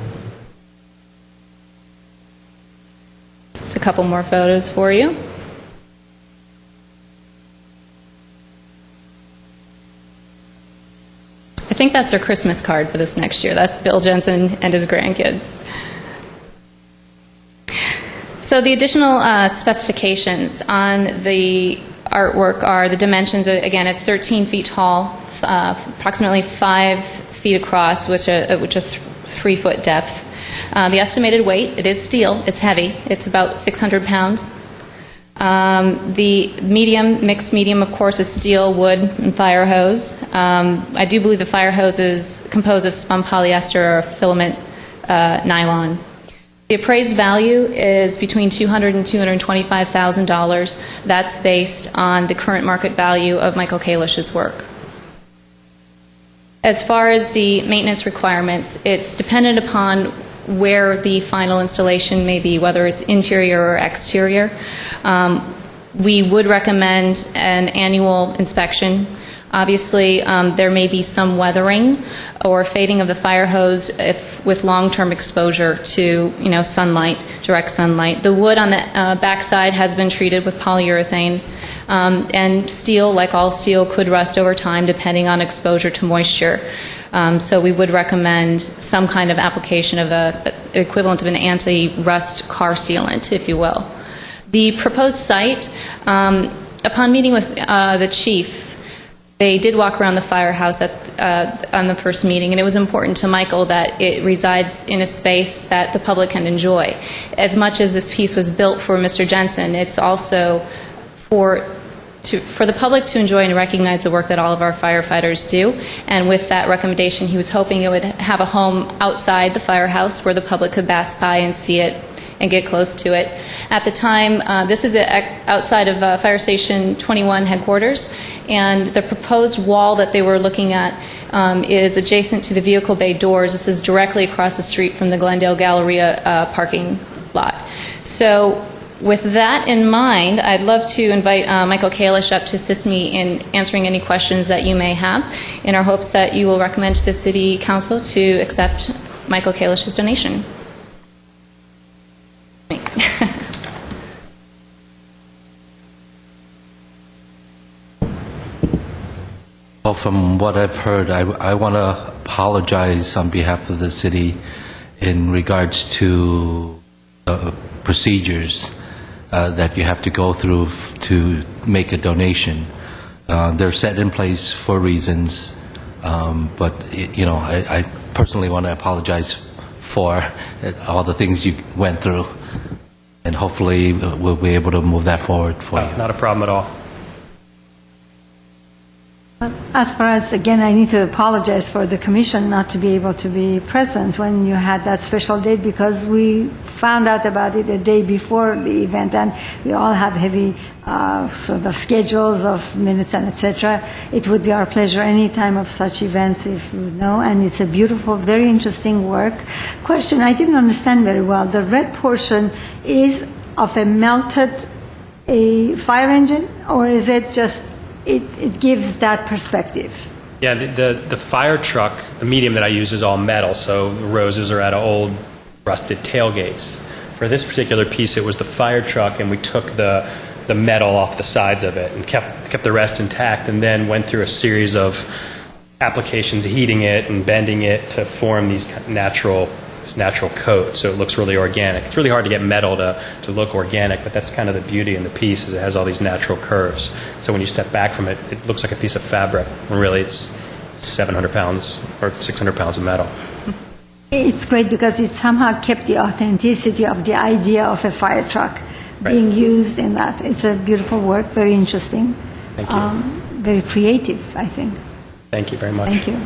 Just a couple more photos for you. I think that's their Christmas card for this next year. That's Bill Jensen and his grandkids. So the additional specifications on the artwork are the dimensions. Again, it's 13 feet tall, approximately 5 feet across, which a 3-foot depth. The estimated weight, it is steel, it's heavy, it's about 600 pounds. The mixed medium, of course, is steel, wood, and fire hose. I do believe the fire hose is composed of spun polyester or filament nylon. The appraised value is between $200,000 and $225,000. That's based on the current market value of Michael Kalish's work. As far as the maintenance requirements, it's dependent upon where the final installation may be, whether it's interior or exterior. We would recommend an annual inspection. Obviously, there may be some weathering or fading of the fire hose with long-term exposure to, sunlight, direct sunlight. The wood on the backside has been treated with polyurethane, and steel, like all steel, could rust over time depending on exposure to moisture. So we would recommend some kind of application of an equivalent of an anti-rust car sealant, if you will. The proposed site, upon meeting with the chief, they did walk around the firehouse on the first meeting, and it was important to Michael that it resides in a space that the public can enjoy. As much as this piece was built for Mr. Jensen, it's also for for the public to enjoy and recognize the work that all of our firefighters do. And with that recommendation, he was hoping it would have a home outside the firehouse where the public could pass by and see it and get close to it. At the time, this is outside of Fire Station 21 headquarters, and the proposed wall that they were looking at is adjacent to the vehicle bay doors. This is directly across the street from the Glendale Galleria parking lot. So with that in mind, I'd love to invite Michael Kalish up to assist me in answering any questions that you may have, in our hopes that you will recommend to the City Council to accept Michael Kalish's donation. Well, from what I've heard, I want to apologize on behalf of the city in regards to procedures that you have to go through to make a donation. They're set in place for reasons, but I personally want to apologize for all the things you went through, and hopefully we'll be able to move that forward for you. Not a problem at all. As far as, again, I need to apologize for the commission not to be able to be present when you had that special date, because we found out about it the day before the event, and we all have heavy sort of schedules of minutes and etc. It would be our pleasure any time of such events, if you know, and it's a beautiful, very interesting work. Question, I didn't understand very well. The red portion is of a melted fire engine, or is it just it gives that perspective? Yeah, the fire truck, the medium that I use is all metal, so the roses are out of old rusted tailgates. For this particular piece, it was the fire truck, and we took the metal off the sides of it and kept the rest intact, and then went through a series of applications, heating it and bending it to form this natural coat, so it looks really organic. It's really hard to get metal to look organic, but that's kind of the beauty in the piece, is it has all these natural curves. So when you step back from it, it looks like a piece of fabric, when really it's 700 pounds or 600 pounds of metal. It's great because it somehow kept the authenticity of the idea of a fire truck being used in that. It's a beautiful work, very interesting. Thank you. Very creative, I think. Thank you very much. Thank you.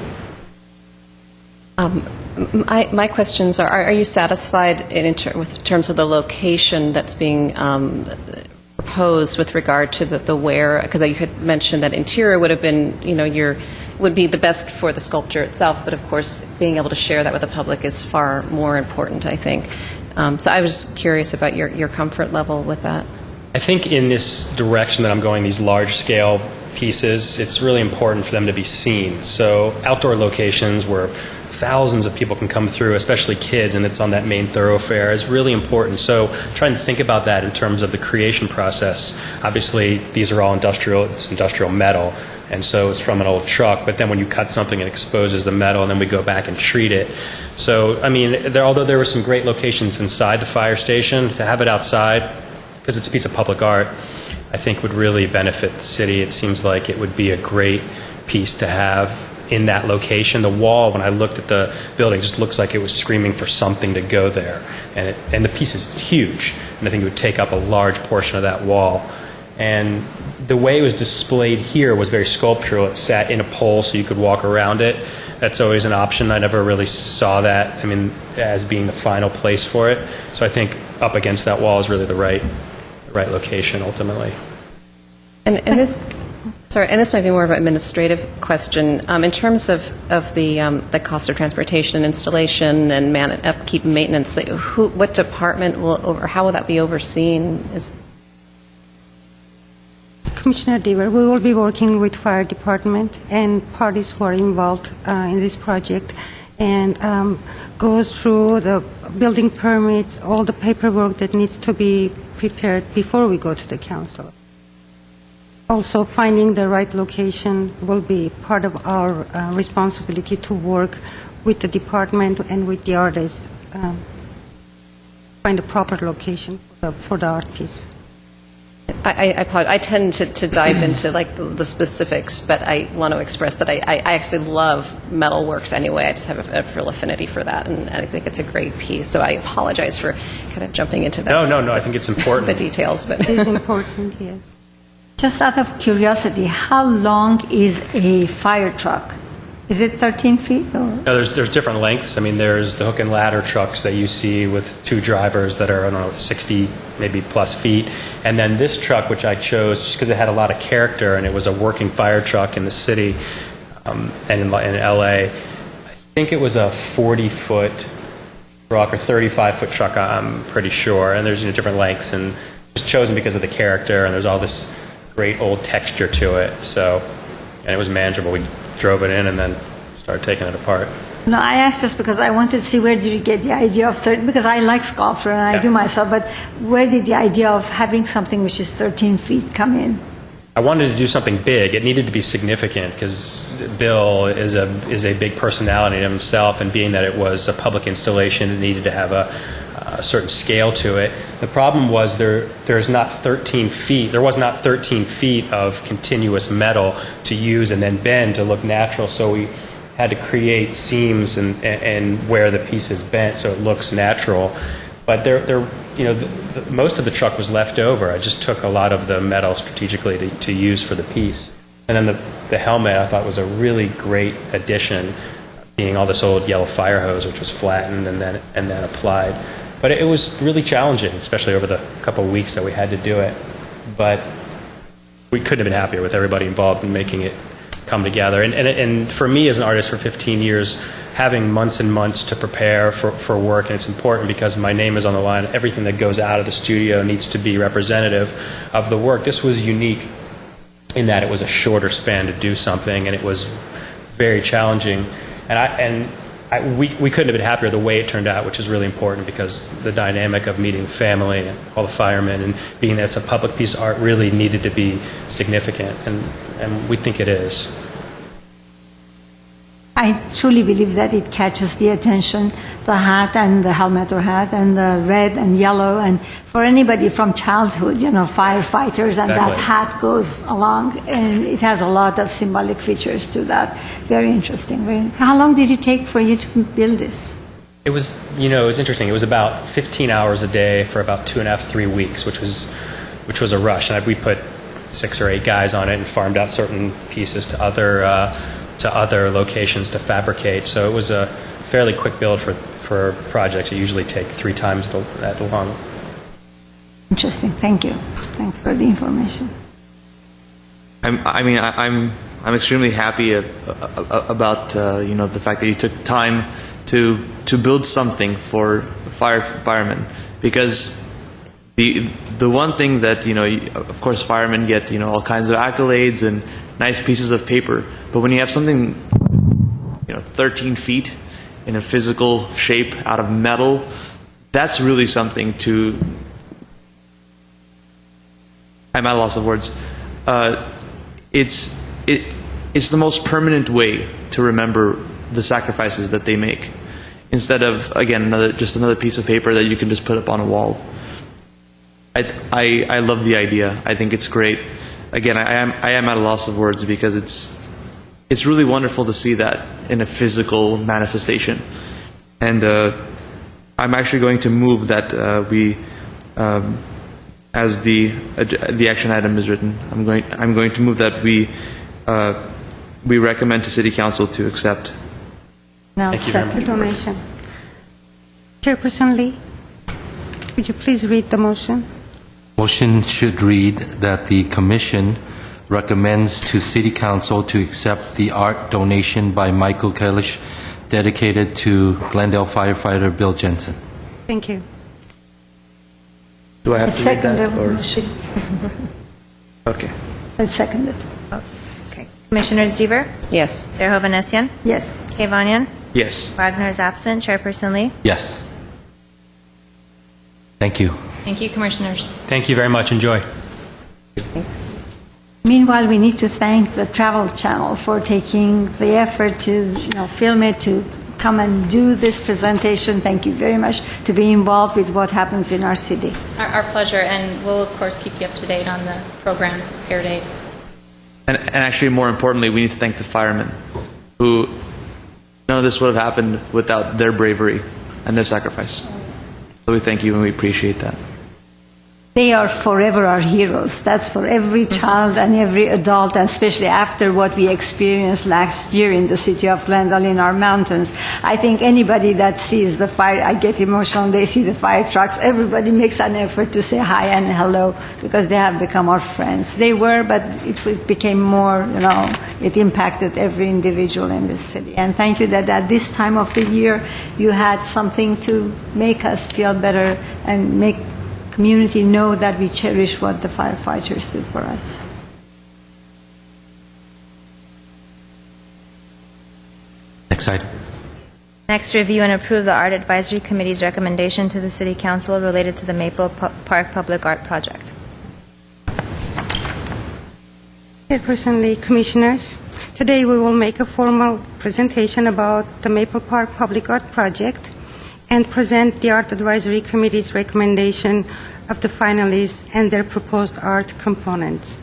My questions are you satisfied with terms of the location that's being proposed with regard to the where? Because you had mentioned that interior would have been, would be the best for the sculpture itself, but of course being able to share that with the public is far more important, I think. So I was curious about your comfort level with that. I think in this direction that I'm going, these large-scale pieces, it's really important for them to be seen. So outdoor locations where thousands of people can come through, especially kids, and it's on that main thoroughfare, is really important. So trying to think about that in terms of the creation process. Obviously, these are all it's industrial metal, and so it's from an old truck, but then when you cut something, it exposes the metal, and then we go back and treat it. So, I mean, although there were some great locations inside the fire station, to have it outside, because it's a piece of public art, I think would really benefit the city. It seems like it would be a great piece to have in that location. The wall, when I looked at the building, just looks like it was screaming for something to go there. And the piece is huge, and I think it would take up a large portion of that wall. And the way it was displayed here was very sculptural. It sat in a pole so you could walk around it. That's always an option. I never really saw that, as being the final place for it. So I think up against that wall is really the right location ultimately. And this might be more of an administrative question. In terms of the cost of transportation and installation and upkeep and maintenance, what department or how will that be overseen? Commissioner Deaver, we will be working with fire department and parties who are involved in this project, and go through the building permits, all the paperwork that needs to be prepared before we go to the council. Also, finding the right location will be part of our responsibility to work with the department and with the artist, find a proper location for the art piece. I apologize. I tend to dive into the specifics, but I want to express that I actually love metalworks anyway. I just have a real affinity for that, and I think it's a great piece. So I apologize for kind of jumping into that. No. I think it's important. The details, but it is important. Yes. Just out of curiosity, how long is a fire truck? Is it 13 feet? Or? No, there's different lengths. I mean, there's the hook and ladder trucks that you see with two drivers that are, I don't know, 60 maybe plus feet. And then this truck, which I chose just because it had a lot of character and it was a working fire truck in the city and in LA. I think it was a 40-foot truck or 35-foot truck, I'm pretty sure. And there's different lengths, and it was chosen because of the character, and there's all this great old texture to it. So, and it was manageable. We drove it in and then started taking it apart. No, I asked just because I wanted to see where did you get the idea of 30, because I like sculpture and I do myself, but where did the idea of having something which is 13 feet come in? I wanted to do something big. It needed to be significant because Bill is a big personality in himself, and being that it was a public installation, it needed to have a certain scale to it. The problem was there's not 13 feet. There was not 13 feet of continuous metal to use and then bend to look natural. So we had to create seams and where the piece is bent so it looks natural. But most of the truck was left over. I just took a lot of the metal strategically to use for the piece. And then the helmet I thought was a really great addition, being all this old yellow fire hose which was flattened and then applied. But it was really challenging, especially over the couple of weeks that we had to do it. But we couldn't have been happier with everybody involved in making it come together. And for me as an artist for 15 years, having months and months to prepare for work, and it's important because my name is on the line. Everything that goes out of the studio needs to be representative of the work. This was unique in that it was a shorter span to do something, and it was very challenging. We couldn't have been happier the way it turned out, which is really important because the dynamic of meeting the family and all the firemen and being that it's a public piece of art really needed to be significant, and we think it is. I truly believe that it catches the attention, the hat and the helmet or hat and the red and yellow, and for anybody from childhood, firefighters, and that hat goes along, and it has a lot of symbolic features to that. Very interesting. How long did it take for you to build this? It was, it was interesting. It was about 15 hours a day for about 2.5, 3 weeks, which was a rush. And we put 6 or 8 guys on it and farmed out certain pieces to other locations to fabricate. So it was a fairly quick build for projects that usually take 3 times that long. Interesting. Thank you. Thanks for the information. I'm extremely happy about the fact that you took time to build something for firemen, because the one thing that of course firemen get all kinds of accolades and nice pieces of paper, but when you have something 13 feet in a physical shape out of metal, that's really something to. I'm at a loss of words. It's the most permanent way to remember the sacrifices that they make, instead of just another piece of paper that you can just put up on a wall. I love the idea. I think it's great. Again, I am at a loss of words because it's really wonderful to see that in a physical manifestation. And I'm actually going to move that we, as the action item is written, I'm going to move that we recommend to City Council to accept. Now, second donation. Chairperson Lee, could you please read the motion? Motion should read that the Commission recommends to City Council to accept the art donation by Michael Kalish dedicated to Glendale firefighter Bill Jensen. Thank you. Do I have to read that? Motion. Okay. I second it. Okay. Commissioners Deaver? Yes. Chair Hovhanessian? Yes. Kavanian? Yes. Wagner is absent. Chairperson Lee? Yes. Thank you. Thank you, Commissioners. Thank you very much. Enjoy. Thanks. Meanwhile, we need to thank the Travel Channel for taking the effort to film it, to come and do this presentation. Thank you very much to be involved with what happens in our city. Our pleasure, and we'll, of course, keep you up to date on the program, air date. And actually, more importantly, we need to thank the firemen, who none of this would have happened without their bravery and their sacrifice. So we thank you and we appreciate that. they are forever our heroes. That's for every child and every adult, and especially after what we experienced last year in the city of Glendale in our mountains. I think anybody that sees the fire, I get emotional, they see the fire trucks, everybody makes an effort to say hi and hello because they have become our friends. They were, but it became more, it impacted every individual in this city. And thank you that at this time of the year you had something to make us feel better and make community know that we cherish what the firefighters do for us. Next item. Next, review and approve the Art Advisory Committee's recommendation to the City Council related to the Maple Park Public Art Project. Chairperson Lee, Commissioners, today we will make a formal presentation about the Maple Park Public Art Project and present the Art Advisory Committee's recommendation of the finalists and their proposed art components.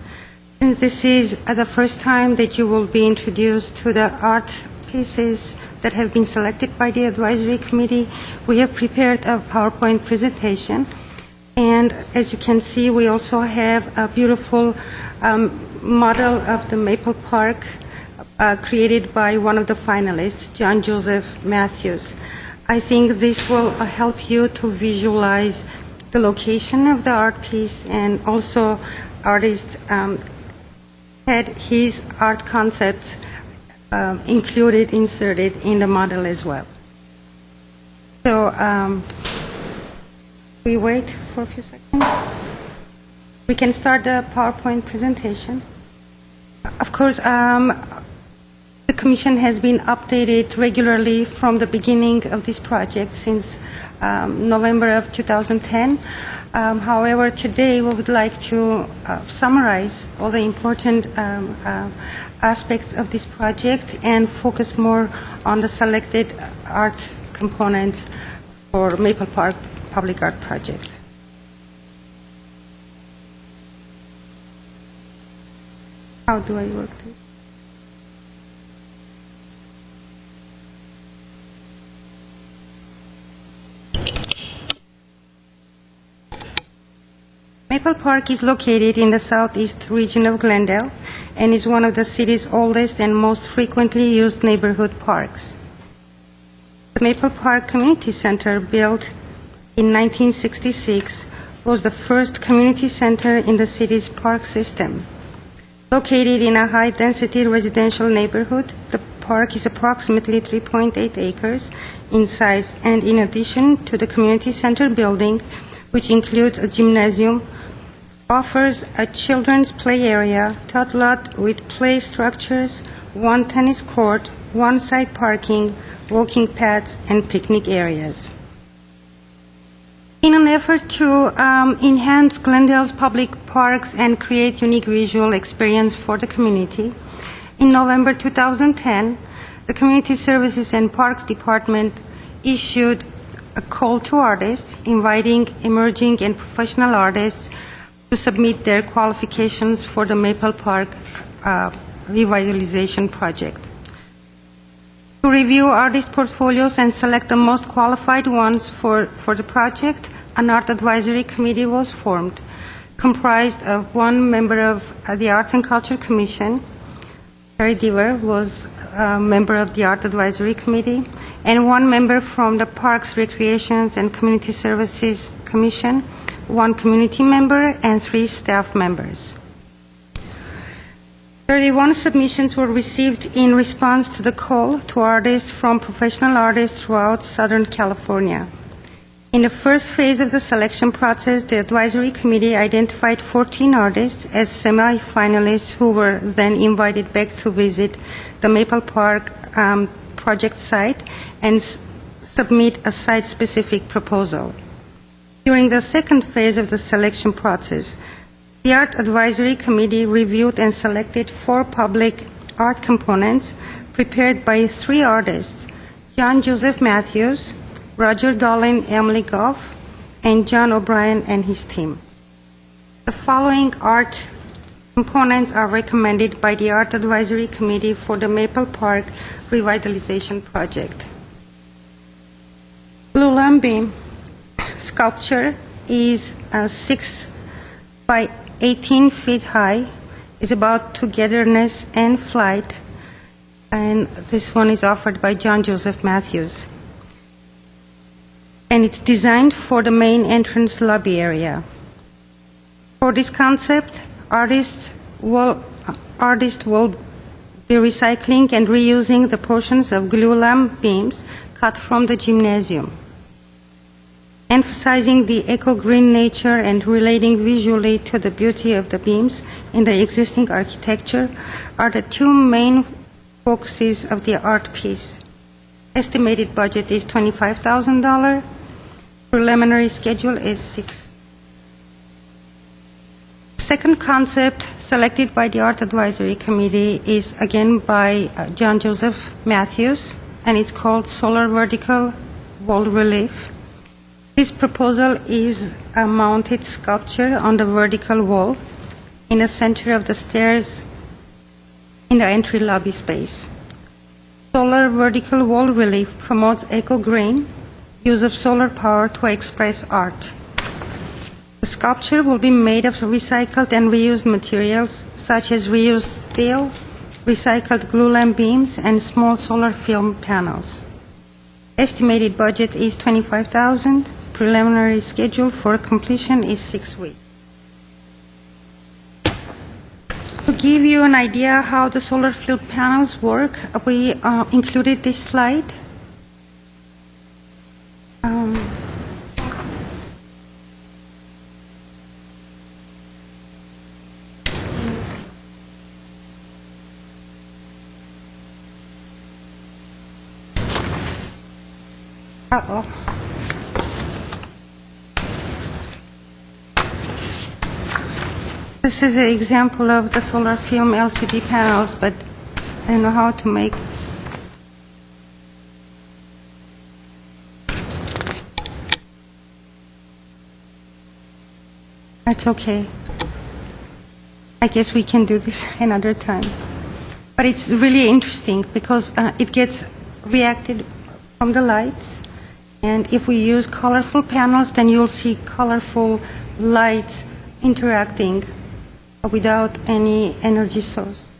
Since this is the first time that you will be introduced to the art pieces that have been selected by the Advisory Committee, we have prepared a PowerPoint presentation. And as you can see, we also have a beautiful model of the Maple Park created by one of the finalists, John Joseph Matthews. I think this will help you to visualize the location of the art piece, and also artist had his art concepts inserted in the model as well. So we wait for a few seconds. We can start the PowerPoint presentation. Of course, the Commission has been updated regularly from the beginning of this project since November of 2010. However, today we would like to summarize all the important aspects of this project and focus more on the selected art components for Maple Park Public Art Project. How do I work this? Maple Park is located in the southeast region of Glendale and is one of the city's oldest and most frequently used neighborhood parks. The Maple Park Community Center, built in 1966, was the first community center in the city's park system. Located in a high-density residential neighborhood, the park is approximately 3.8 acres in size, and in addition to the community center building, which includes a gymnasium, offers a children's play area, tot lot with play structures, one tennis court, one side parking, walking paths, and picnic areas. In an effort to enhance Glendale's public parks and create unique visual experience for the community, in November 2010, the Community Services and Parks Department issued a call to artists inviting emerging and professional artists to submit their qualifications for the Maple Park revitalization project. To review artist portfolios and select the most qualified ones for the project, an art advisory committee was formed, comprised of one member of the Arts and Culture Commission. Harry Deaver was a member of the Art Advisory Committee, and one member from the Parks, Recreations, and Community Services Commission, one community member, and 3 staff members. 31 submissions were received in response to the call to artists from professional artists throughout Southern California. In the first phase of the selection process, the advisory committee identified 14 artists as semi-finalists who were then invited back to visit the Maple Park project site and submit a site-specific proposal. During the second phase of the selection process, the Art Advisory Committee reviewed and selected 4 public art components prepared by 3 artists, John Joseph Matthews, Roger Dolan, Emily Goff, and John O'Brien and his team. The following art components are recommended by the Art Advisory Committee for the Maple Park revitalization project. Lulambi sculpture is a 6 by 18 feet high. It's about togetherness and flight. And this one is offered by John Joseph Matthews. And it's designed for the main entrance lobby area. For this concept, artists will be recycling and reusing the portions of glue lamp beams cut from the gymnasium. Emphasizing the eco-green nature and relating visually to the beauty of the beams in the existing architecture are the two main focuses of the art piece. Estimated budget is $25,000. Preliminary schedule is $6,000. Second concept selected by the Art Advisory Committee is again by John Joseph Matthews, and it's called Solar Vertical Wall Relief. This proposal is a mounted sculpture on the vertical wall in the center of the stairs in the entry lobby space. Solar vertical wall relief promotes eco-green use of solar power to express art. The sculpture will be made of recycled and reused materials such as reused steel, recycled glue lamp beams, and small solar film panels. Estimated budget is $25,000. Preliminary schedule for completion is 6 weeks. To give you an idea how the solar field panels work, we included this slide. Uh-oh. This is an example of the solar film LCD panels, but I don't know how to make. That's okay. I guess we can do this another time. But it's really interesting because it gets reacted from the lights. And if we use colorful panels, then you'll see colorful lights interacting without any energy source.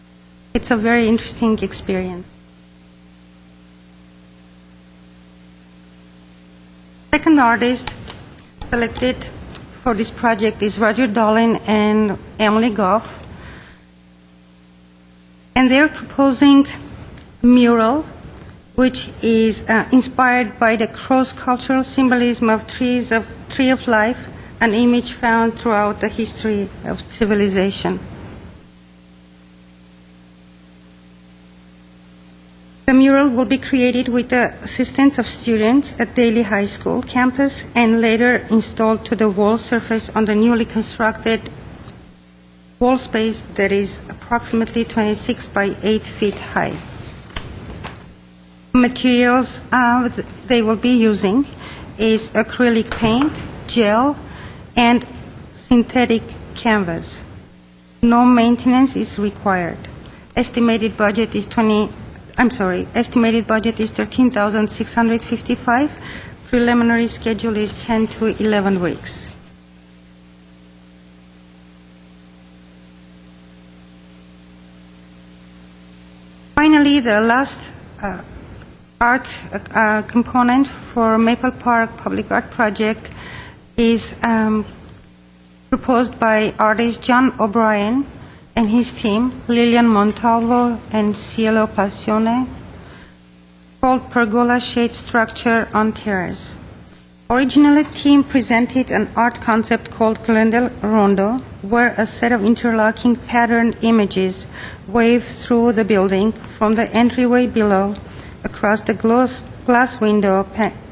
It's a very interesting experience. Second artist selected for this project is Roger Dolan and Emily Goff. And they're proposing a mural which is inspired by the cross-cultural symbolism of Tree of Life, an image found throughout the history of civilization. The mural will be created with the assistance of students at Daly High School campus and later installed to the wall surface on the newly constructed wall space that is approximately 26 by 8 feet high. Materials they will be using is acrylic paint, gel, and synthetic canvas. No maintenance is required. Estimated budget is $13,655. Preliminary schedule is 10 to 11 weeks. Finally, the last art component for Maple Park Public Art Project is proposed by artist John O'Brien and his team, Lilian Montalvo and Cielo Passione, called Pergola Shade Structure on Terrace. Originally, the team presented an art concept called Glendale Rondo, where a set of interlocking patterned images wave through the building from the entryway below, across the glass window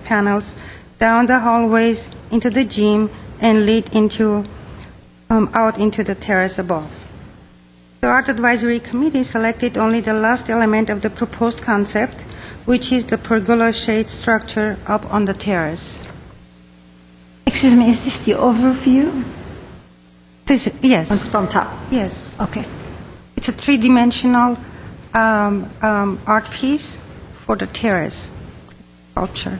panels, down the hallways, into the gym, and lead out into the terrace above. The Art Advisory Committee selected only the last element of the proposed concept, which is the pergola shade structure up on the terrace. Excuse me, is this the overview? Yes. It's from top? Yes. Okay. It's a three-dimensional art piece for the terrace sculpture.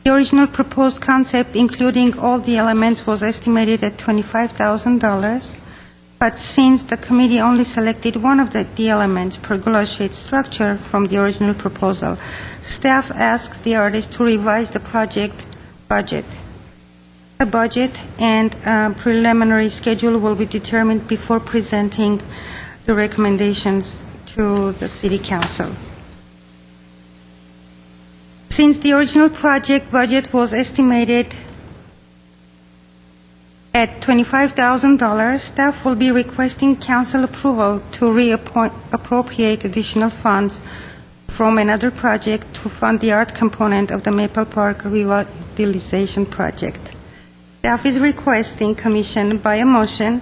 The original proposed concept, including all the elements, was estimated at $25,000, but since the committee only selected one of the elements, pergola shade structure, from the original proposal, staff asked the artist to revise the project budget. A budget and preliminary schedule will be determined before presenting the recommendations to the City Council. Since the original project budget was estimated at $25,000, staff will be requesting council approval to appropriate additional funds from another project to fund the art component of the Maple Park revitalization project. Staff is requesting commission by a motion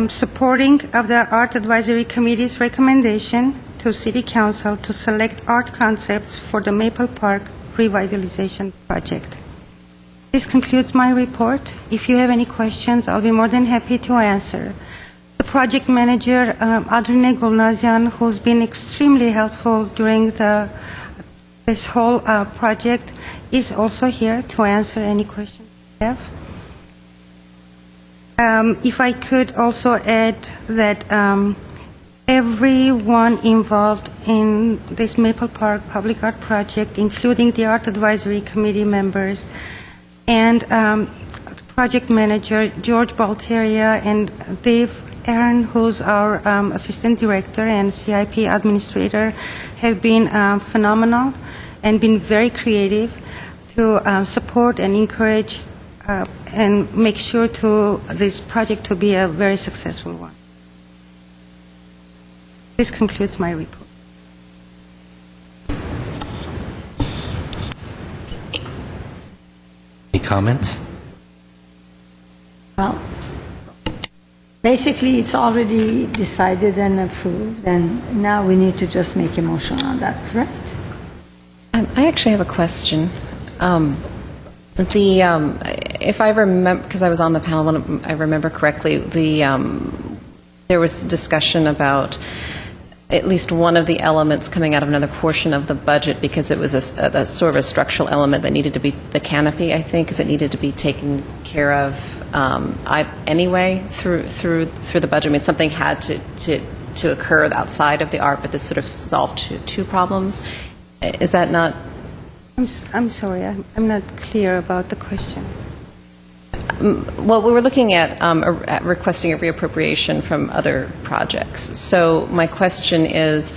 supporting of the Art Advisory Committee's recommendation to City Council to select art concepts for the Maple Park revitalization project. This concludes my report. If you have any questions, I'll be more than happy to answer. The project manager, Adrine Gulnazian, who's been extremely helpful during this whole project, is also here to answer any questions you have. If I could also add that everyone involved in this Maple Park Public Art Project, including the Art Advisory Committee members and project manager George Balteria and Dave Aaron, who's our assistant director and CIP administrator, have been phenomenal and been very creative to support and encourage and make sure to this project to be a very successful one. This concludes my report. Any comments? Well, basically, it's already decided and approved, and now we need to just make a motion on that, correct? I actually have a question. If I remember, because I was on the panel, I remember correctly, there was discussion about at least one of the elements coming out of another portion of the budget because it was a sort of a structural element that needed to be the canopy, I think, because it needed to be taken care of anyway through the budget. I mean, something had to occur outside of the art, but this sort of solved two problems. Is that not? I'm sorry, I'm not clear about the question. Well, we were looking at requesting a reappropriation from other projects. So my question is,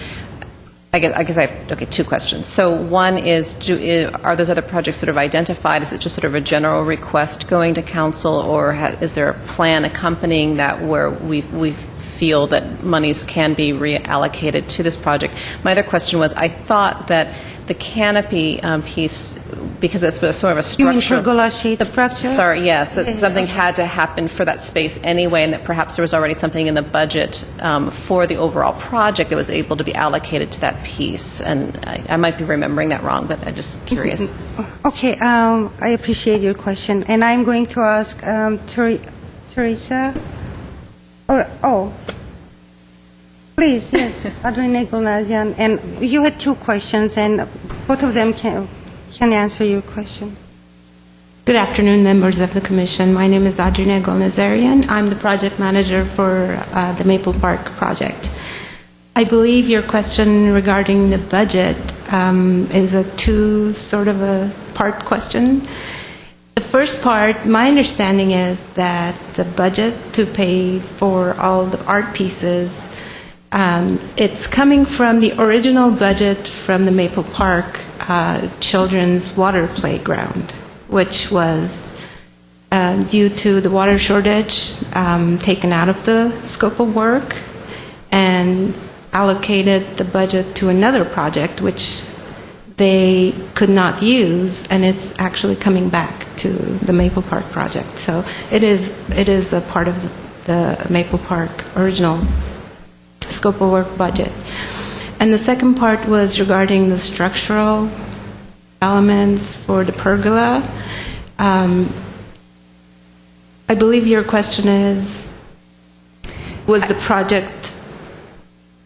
I guess I have two questions. So one is, are those other projects sort of identified? Is it just sort of a general request going to council, or is there a plan accompanying that where we feel that monies can be reallocated to this project? My other question was, I thought that the canopy piece, because it's sort of a structure. You mean pergola shade structure? Sorry, yes, that something had to happen for that space anyway, and that perhaps there was already something in the budget for the overall project that was able to be allocated to that piece. And I might be remembering that wrong, but I'm just curious. Okay, I appreciate your question, and I'm going to ask Teresa. Please, yes, Adrine Gulnazian. And you had two questions, and both of them can answer your question. Good afternoon, members of the Commission. My name is Adrina Golnazarian. I'm the project manager for the Maple Park project. I believe your question regarding the budget is a part question. The first part, my understanding is that the budget to pay for all the art pieces, it's coming from the original budget from the Maple Park Children's Water Playground, which was due to the water shortage taken out of the scope of work and allocated the budget to another project which they could not use, and it's actually coming back to the Maple Park project. So it is a part of the Maple Park original scope of work budget. And the second part was regarding the structural elements for the pergola. I believe your question is, was the project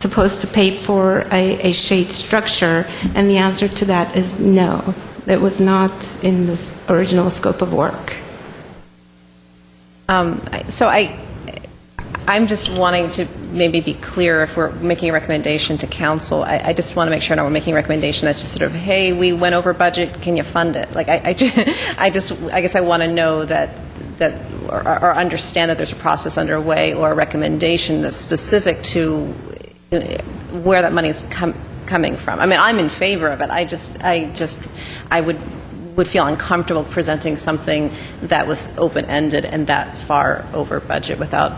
supposed to pay for a shade structure? And the answer to that is no. That was not in the original scope of work. I'm just wanting to maybe be clear if we're making a recommendation to council. I just want to make sure now we're making a recommendation that's just sort of, hey, we went over budget, can you fund it? Like I guess I want to know that or understand that there's a process underway or a recommendation that's specific to where that money is coming from. I mean, I'm in favor of it. I would feel uncomfortable presenting something that was open-ended and that far over budget without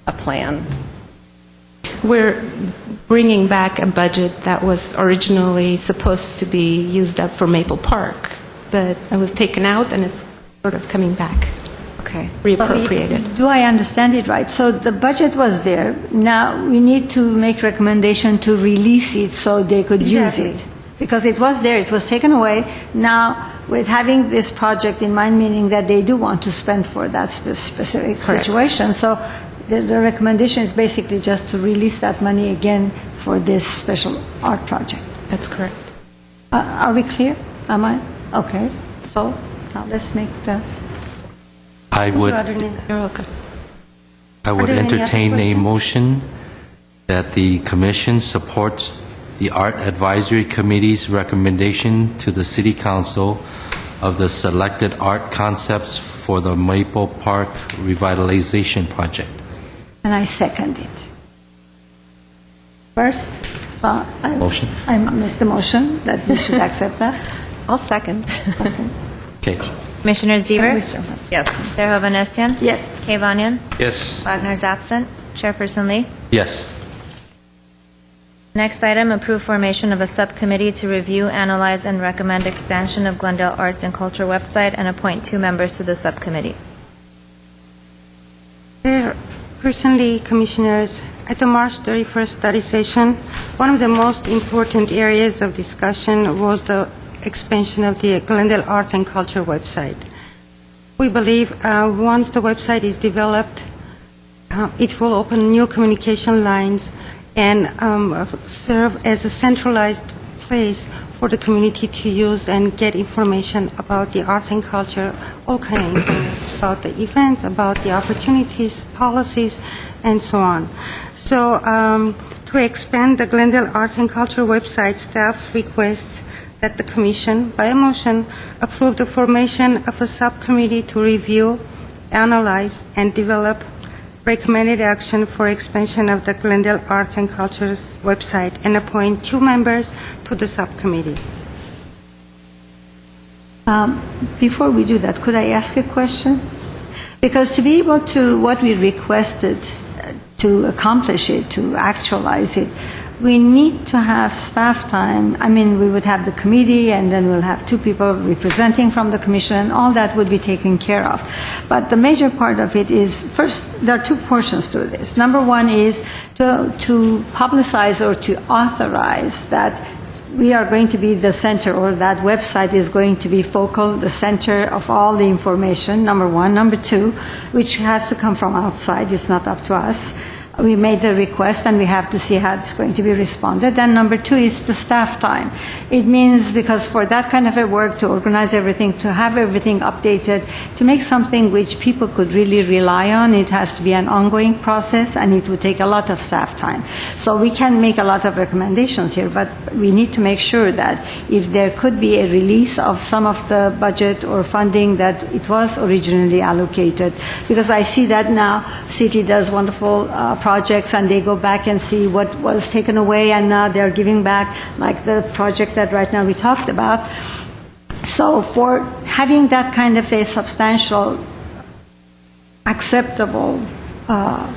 a plan. We're bringing back a budget that was originally supposed to be used up for Maple Park, but it was taken out and it's sort of coming back. Okay. Reappropriated. Do I understand it right? So the budget was there. Now we need to make recommendation to release it so they could use it. Because it was there, it was taken away. Now, with having this project in mind, meaning that they do want to spend for that specific situation. So the recommendation is basically just to release that money again for this special art project. That's correct. Are we clear? Am I? Okay. So now let's make the... I would entertain a motion that the commission supports the Art Advisory Committee's recommendation to the City Council of the selected art concepts for the Maple Park Revitalization Project. And I second it. First, so I make the motion that we should accept that. I'll second. Okay. Commissioner Zieber? Yes. Chair Hovhannissian? Yes. Kavanian? Yes. Wagner's absent. Chairperson Lee? Yes. Next item, approve formation of a subcommittee to review, analyze, and recommend expansion of Glendale Arts and Culture website and appoint 2 members to the subcommittee. Personally, Commissioners, at the March 31st study session, one of the most important areas of discussion was the expansion of the Glendale Arts and Culture website. We believe once the website is developed, it will open new communication lines and serve as a centralized place for the community to use and get information about the arts and culture, all kinds of information about the events, about the opportunities, policies, and so on. So to expand the Glendale Arts and Culture website, staff requests that the Commission, by a motion, approve the formation of a subcommittee to review, analyze, and develop recommended action for expansion of the Glendale Arts and Culture's website and appoint 2 members to the subcommittee. Before we do that, could I ask a question? Because to be able to, what we requested to accomplish it, to actualize it, we need to have staff time. I mean, we would have the committee, and then we'll have 2 people representing from the commission, and all that would be taken care of. But the major part of it is, first, there are 2 portions to this. Number 1 is to publicize or to authorize that we are going to be the center, or that website is going to be focal, the center of all the information, number 1. Number 2, which has to come from outside, it's not up to us. We made the request and we have to see how it's going to be responded. And number 2 is the staff time. It means, because for that kind of a work, to organize everything, to have everything updated, to make something which people could really rely on, it has to be an ongoing process and it would take a lot of staff time. So we can make a lot of recommendations here, but we need to make sure that if there could be a release of some of the budget or funding that it was originally allocated, because I see that now city does wonderful projects and they go back and see what was taken away and now they're giving back, like the project that right now we talked about. So for having that kind of a substantial, acceptable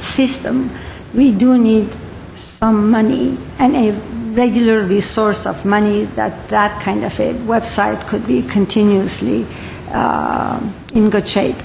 system, we do need some money and a regular resource of money that kind of a website could be continuously in good shape.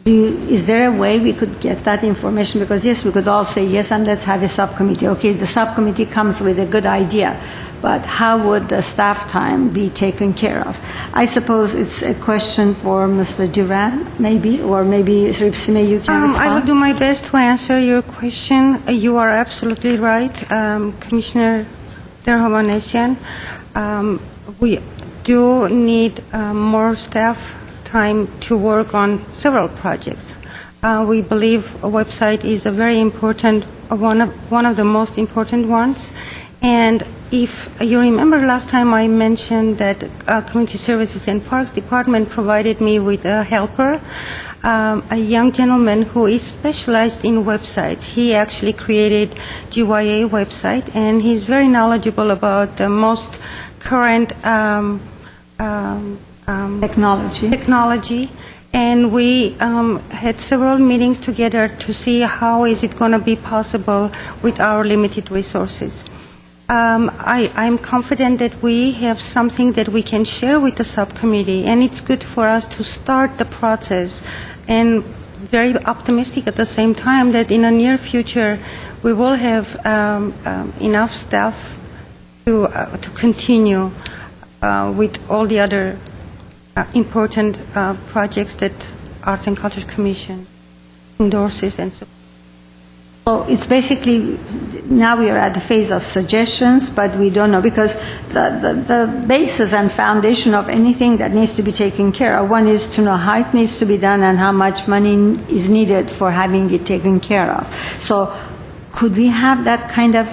Is there a way we could get that information? Because yes, we could all say yes, and let's have a subcommittee. Okay, the subcommittee comes with a good idea, but how would the staff time be taken care of? I suppose it's a question for Mr. Duran, maybe, or maybe Ripsime, you can respond. I will do my best to answer your question. You are absolutely right, Commissioner Hovhannissian. do need more staff time to work on several projects. We believe a website is a very important, one of the most important ones. And if you remember last time I mentioned that Community Services and Parks Department provided me with a helper, a young gentleman who is specialized in websites. He actually created GYA website, and he's very knowledgeable about the most current technology. And we had several meetings together to see how is it going to be possible with our limited resources. I'm confident that we have something that we can share with the subcommittee, and it's good for us to start the process, and very optimistic at the same time that in the near future we will have enough staff to continue with all the other important projects that Arts and Culture Commission endorses and supports. So it's basically, now we are at the phase of suggestions, but we don't know, because the basis and foundation of anything that needs to be taken care of, one is to know how it needs to be done and how much money is needed for having it taken care of. So could we have that kind of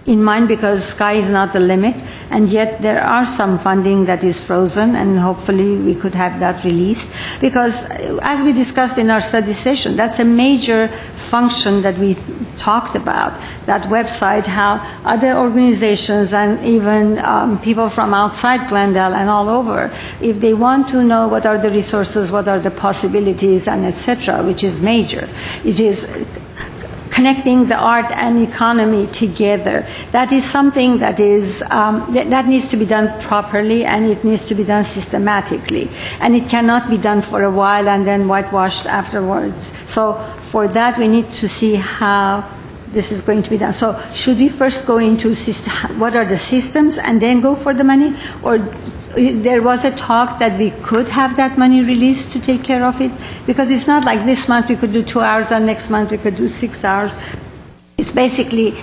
in mind, because sky is not the limit, and yet there are some funding that is frozen, and hopefully we could have that released. Because as we discussed in our study session, that's a major function that we talked about, that website, how other organizations and even people from outside Glendale and all over, if they want to know what are the resources, what are the possibilities, and etc., which is major, it is connecting the art and economy together. That is something that is that needs to be done properly, and it needs to be done systematically, and it cannot be done for a while and then whitewashed afterwards. So for that we need to see how this is going to be done. So should we first go into what are the systems and then go for the money, or there was a talk that we could have that money released to take care of it? Because it's not like this month we could do 2 hours and next month we could do 6 hours. It's basically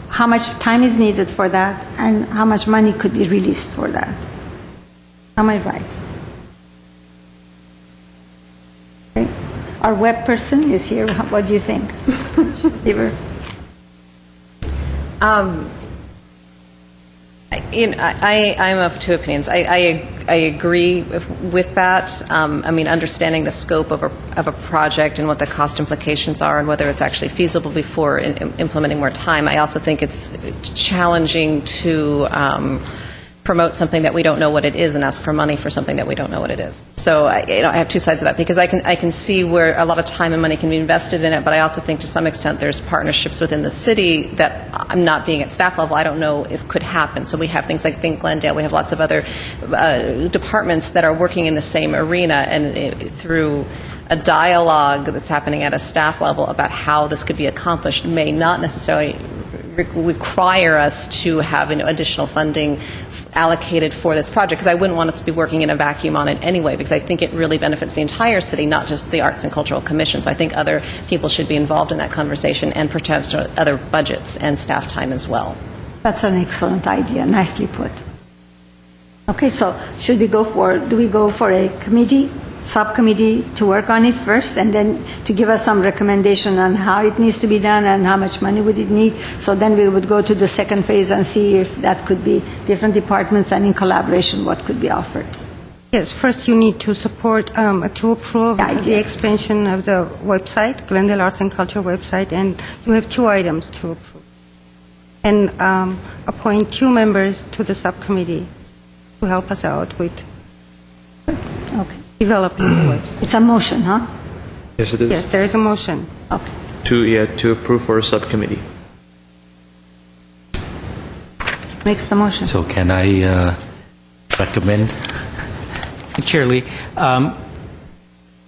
how much time is needed for that and how much money could be released for that. Am I right? Okay. Our web person is here. What do you think? Eva? I'm of two opinions. I agree with that. I mean, understanding the scope of a project and what the cost implications are and whether it's actually feasible before implementing more time. I also think it's challenging to promote something that we don't know what it is and ask for money for something that we don't know what it is. So I have two sides of that, because I can see where a lot of time and money can be invested in it, but I also think to some extent there's partnerships within the city that I'm not being at staff level, I don't know if could happen. So we have things like Glendale, we have lots of other departments that are working in the same arena, and through a dialogue that's happening at a staff level about how this could be accomplished may not necessarily require us to have additional funding allocated for this project, because I wouldn't want us to be working in a vacuum on it anyway, because I think it really benefits the entire city, not just the Arts and Cultural Commission. So I think other people should be involved in that conversation, and potential other budgets and staff time as well. That's an excellent idea. Nicely put. Okay, so do we go for a subcommittee to work on it first, and then to give us some recommendation on how it needs to be done and how much money would it need? So then we would go to the second phase and see if that could be different departments, and in collaboration what could be offered. Yes, first you need to support, to approve the expansion of the website, Glendale Arts and Culture website, and you have 2 items to approve. And appoint 2 members to the subcommittee to help us out with developing the website. It's a motion, huh? Yes, it is. Yes, there is a motion. Okay. To approve for a subcommittee. Makes the motion. So can I recommend? Chair Lee,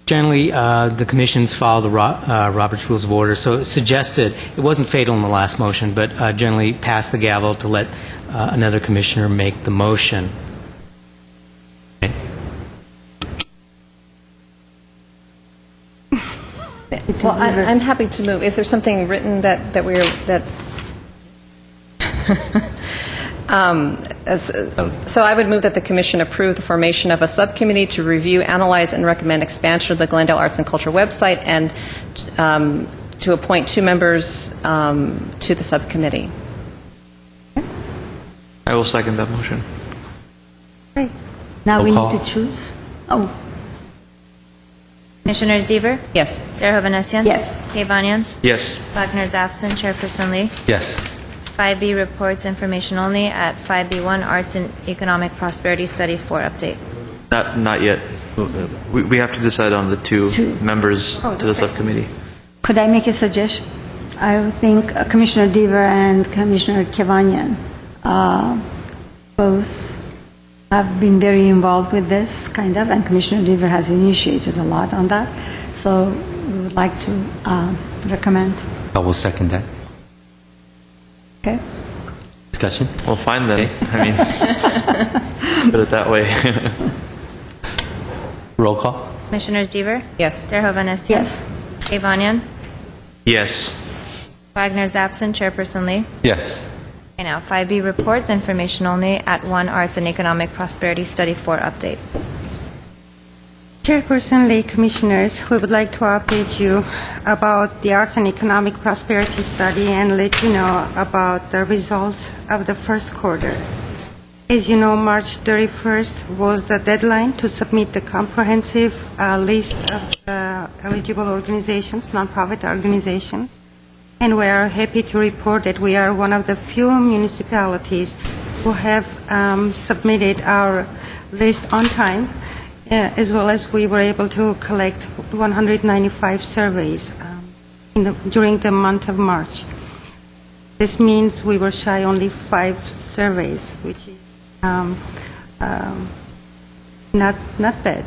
generally the commissions follow the Robert's Rules of Order, so it suggested, it wasn't fatal in the last motion, but generally pass the gavel to let another commissioner make the motion. Well, I'm happy to move. Is there something written that So I would move that the Commission approve the formation of a subcommittee to review, analyze, and recommend expansion of the Glendale Arts and Culture website, and to appoint 2 members to the subcommittee. I will second that motion. Great. Now Roll we call. need to choose. Oh, Commissioner Deaver? Yes. Chair Hovhanessian? Yes. Kavanian? Yes. Wagner's absent. Chairperson Lee? Yes. 5B reports information only. At 5B1, Arts and Economic Prosperity Study 4 update. Not yet. We have to decide on the 2 members Oh, to the subcommittee. could I make a suggestion? I think Commissioner Deaver and Commissioner Kavanian both have been very involved with this, kind of, and Commissioner Deaver has initiated a lot on that. So we would like to recommend. I will second that. Okay. Discussion? Well, fine then. I mean, put it that way. Roll call. Commissioner Deaver? Yes. Chair Hovhanessian? Yes. Kavanian? Yes. Wagner's absent. Chairperson Lee? Yes. Okay, now 5B reports information only. At 1, Arts and Economic Prosperity Study 4 update. Chairperson Lee, Commissioners, we would like to update you about the Arts and Economic Prosperity Study and let you know about the results of the first quarter. As you know, March 31st was the deadline to submit the comprehensive list of eligible organizations, nonprofit organizations, and we are happy to report that we are one of the few municipalities who have submitted our list on time. As well as we were able to collect 195 surveys during the month of March. This means we were shy only 5 surveys, which is not bad.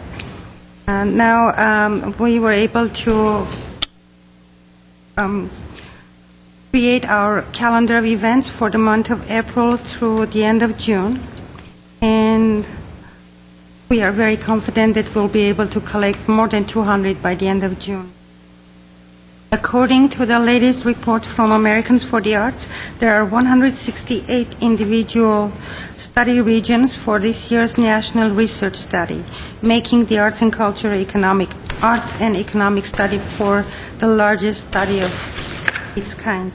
Now we were able to create our calendar of events for the month of April through the end of June, and we are very confident that we'll be able to collect more than 200 by the end of June. According to the latest report from Americans for the Arts, there are 168 individual study regions for this year's national research study, making the arts and economic study for the largest study of its kind.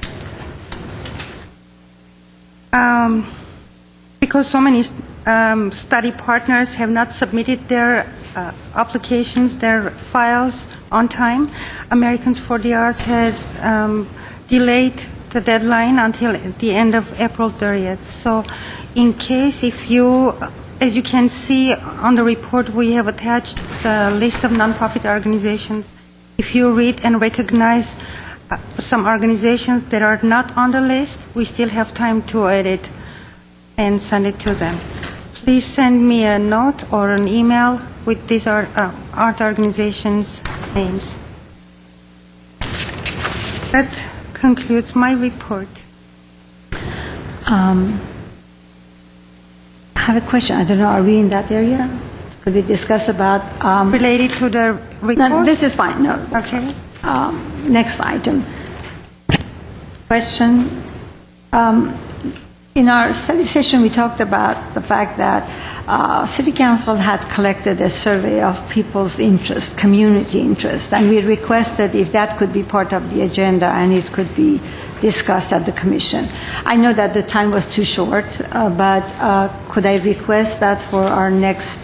Because so many study partners have not submitted their applications, their files on time, Americans for the Arts has delayed the deadline until the end of April 30th. So in case if you, as you can see on the report, we have attached the list of nonprofit organizations. If you read and recognize some organizations that are not on the list, we still have time to edit and send it to them. Please send me a note or an email with these art organizations' names. That concludes my report. I have a question. I don't know, are we in that area? Could we discuss about... related to the report? No, this is fine. No. Okay. Next item. Question. In our study session, we talked about the fact that City Council had collected a survey of people's interest, community interest, and we requested if that could be part of the agenda and it could be discussed at the Commission. I know that the time was too short, but could I request that for our next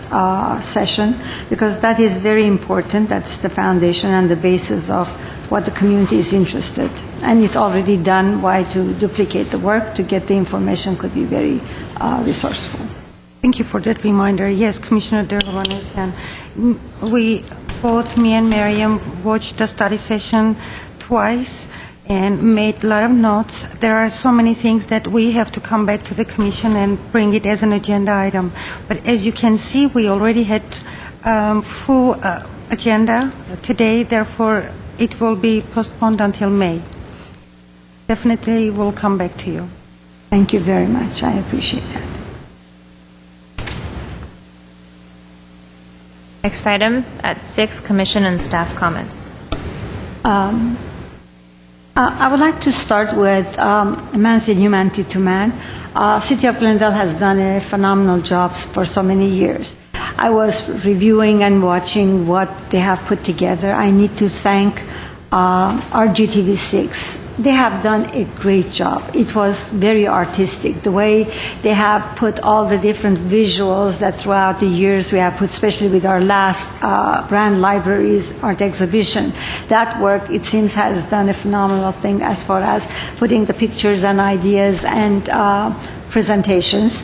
session? Because that is very important. That's the foundation and the basis of what the community is interested. And it's already done. Why to duplicate the work? To get the information could be very resourceful. Thank you for that reminder. Yes, Commissioner Dervanes, and we, both me and Miriam, watched the study session twice and made a lot of notes. There are so many things that we have to come back to the Commission and bring it as an agenda item. But as you can see, we already had full agenda today, therefore it will be postponed until May. Definitely will come back to you. Thank you very much. I appreciate that. Next item, at 6, Commission and staff comments. I would like to start with Man's Humanity to Man. City of Glendale has done a phenomenal job for so many years. I was reviewing and watching what they have put together. I need to thank our GTV6. They have done a great job. It was very artistic. The way they have put all the different visuals that throughout the years we have put, especially with our last Brand Libraries art exhibition. That work, it seems, has done a phenomenal thing as far as putting the pictures and ideas and presentations.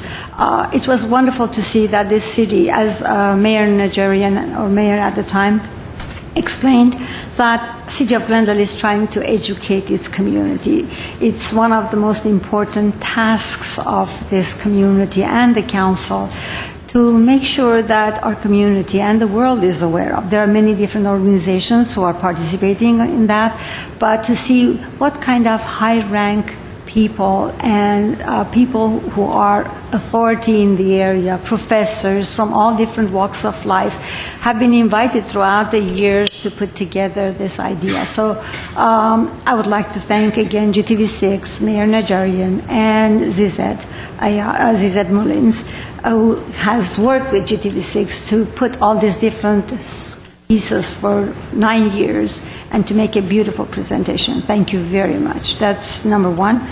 It was wonderful to see that this city, as Mayor Najarian, or Mayor at the time, explained, that City of Glendale is trying to educate its community. It's one of the most important tasks of this community and the council to make sure that our community and the world is aware of. There are many different organizations who are participating in that, but to see what kind of high-rank people and people who are authority in the area, professors from all different walks of life, have been invited throughout the years to put together this idea. So I would like to thank again GTV6, Mayor Najarian, and Zized Mullins, who has worked with GTV6 to put all these different pieces for 9 years and to make a beautiful presentation. Thank you very much. That's number one.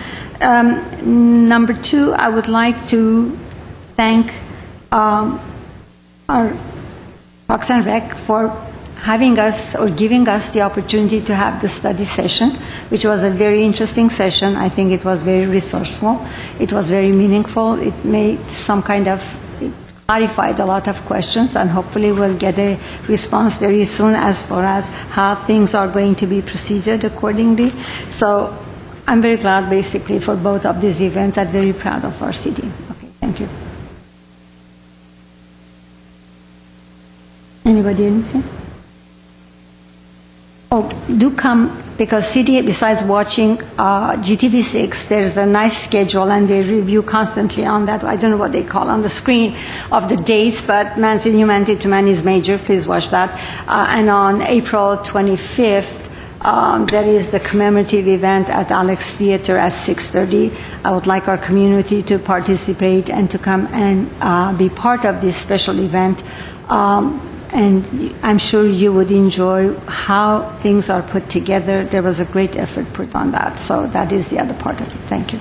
Number two, I would like to thank our Parks and Rec for having us or giving us the opportunity to have the study session, which was a very interesting session. I think it was very resourceful. It was very meaningful. It made some kind of clarified a lot of questions, and hopefully we'll get a response very soon as far as how things are going to be proceeded accordingly. So I'm very glad basically for both of these events. I'm very proud of our city. Okay, thank you. Anybody anything? Oh, do come, because city, besides watching GTV6, there's a nice schedule and they review constantly on that. I don't know what they call on the screen of the dates, but Man's Humanity to Man is major. Please watch that. And on April 25th, there is the commemorative event at Alex Theater at 6:30. I would like our community to participate and to come and be part of this special event. And I'm sure you would enjoy how things are put together. There was a great effort put on that. So that is the other part of it. Thank you.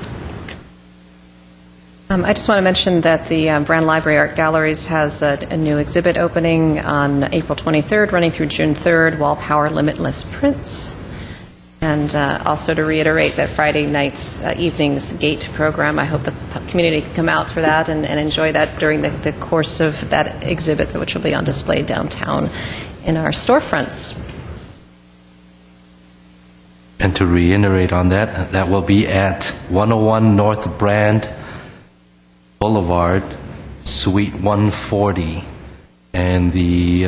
I just want to mention that the Brand Library Art Galleries has a new exhibit opening on April 23rd, running through June 3rd, Wall Power Limitless Prints. And also to reiterate that Friday night's evening's GATE program, I hope the community can come out for that and enjoy that during the course of that exhibit, which will be on display downtown in our storefronts. And to reiterate on that, that will be at 101 North Brand Boulevard, Suite 140. And the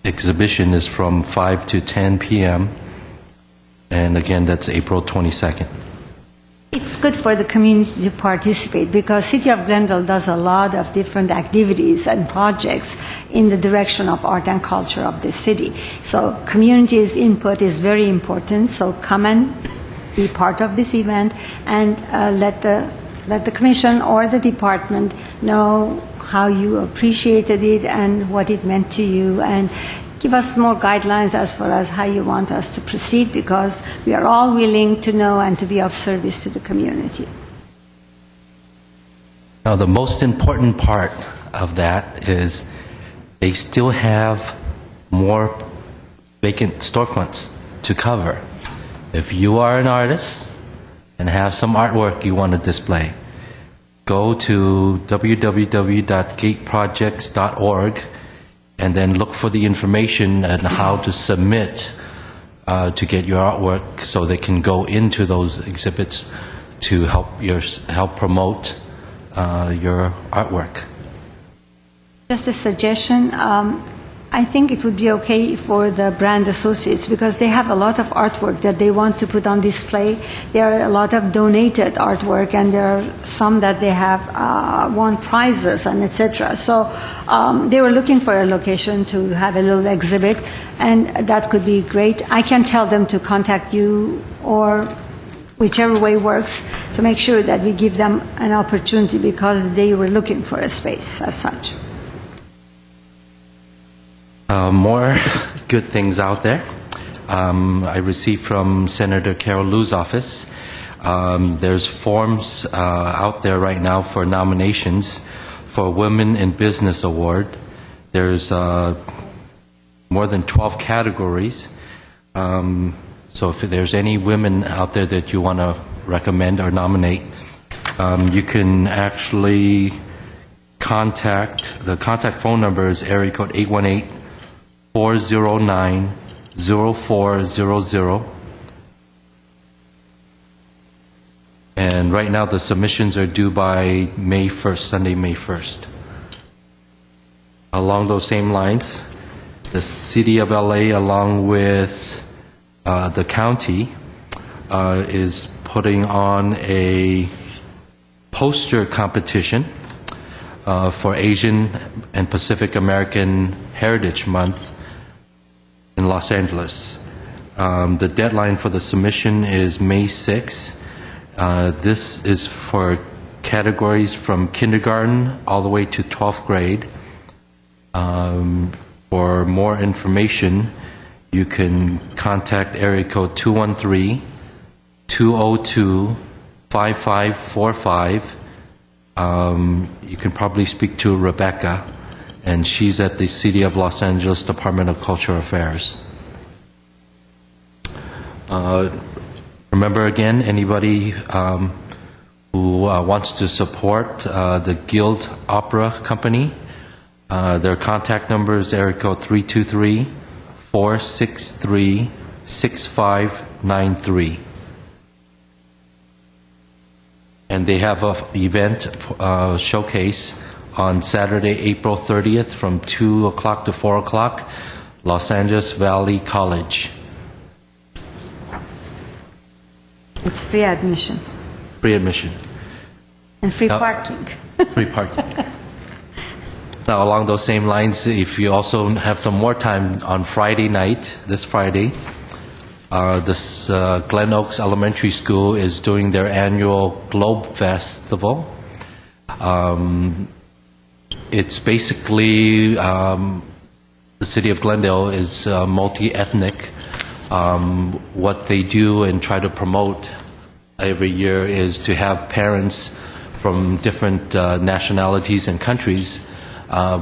exhibition is from 5 to 10 p.m. And again, that's April 22nd. It's good for the community to participate because City of Glendale does a lot of different activities and projects in the direction of art and culture of the city. So community's input is very important. So come and be part of this event and let the commission or the department know how you appreciated it and what it meant to you, and give us more guidelines as far as how you want us to proceed, because we are all willing to know and to be of service to the community. Now, the most important part of that is they still have more vacant storefronts to cover. If you are an artist and have some artwork you want to display, go to www.gateprojects.org and then look for the information on how to submit to get your artwork so they can go into those exhibits to help promote your artwork. Just a suggestion, I think it would be okay for the brand associates because they have a lot of artwork that they want to put on display. There are a lot of donated artwork, and there are some that they have won prizes and etc. So they were looking for a location to have a little exhibit, and that could be great. I can tell them to contact you or whichever way works to make sure that we give them an opportunity because they were looking for a space as such. More good things out there. I received from Senator Carol Liu's office. There's forms out there right now for nominations for Women in Business Award. There's more than 12 categories. So if there's any women out there that you want to recommend or nominate, you can actually contact. The contact phone number is area code 818-409-0400. And right now the submissions are due by May 1st, Sunday, May 1st. Along those same lines, the City of LA, along with the county, is putting on a poster competition for Asian and Pacific American Heritage Month in Los Angeles. The deadline for the submission is May 6th. This is for categories from kindergarten all the way to 12th grade. For more information, you can contact area code 213-202-5545. You can probably speak to Rebecca, and she's at the City of Los Angeles Department of Cultural Affairs. Remember again, anybody who wants to support the Guild Opera Company, their contact number is area code 323-463-6593. And they have an event showcase on Saturday, April 30th from 2 o'clock to 4 o'clock, Los Angeles Valley College. It's free admission. Free admission. And free parking. Free parking. Now, along those same lines, if you also have some more time on Friday night, this Friday, this Glen Oaks Elementary School is doing their annual Globe Festival. It's basically, the city of Glendale is multi-ethnic. What they do and try to promote every year is to have parents from different nationalities and countries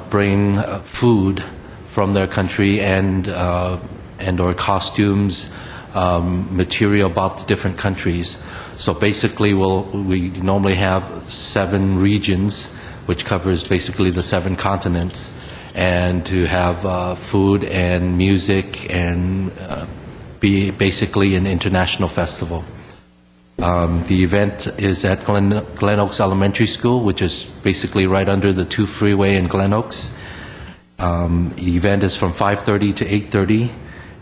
bring food from their country and or costumes, material about the different countries. So basically, we normally have 7 regions, which covers basically the 7 continents, and to have food and music and be basically an international festival. The event is at Glen Oaks Elementary School, which is basically right under the 2 freeway in Glen Oaks. The event is from 5:30 to 8:30.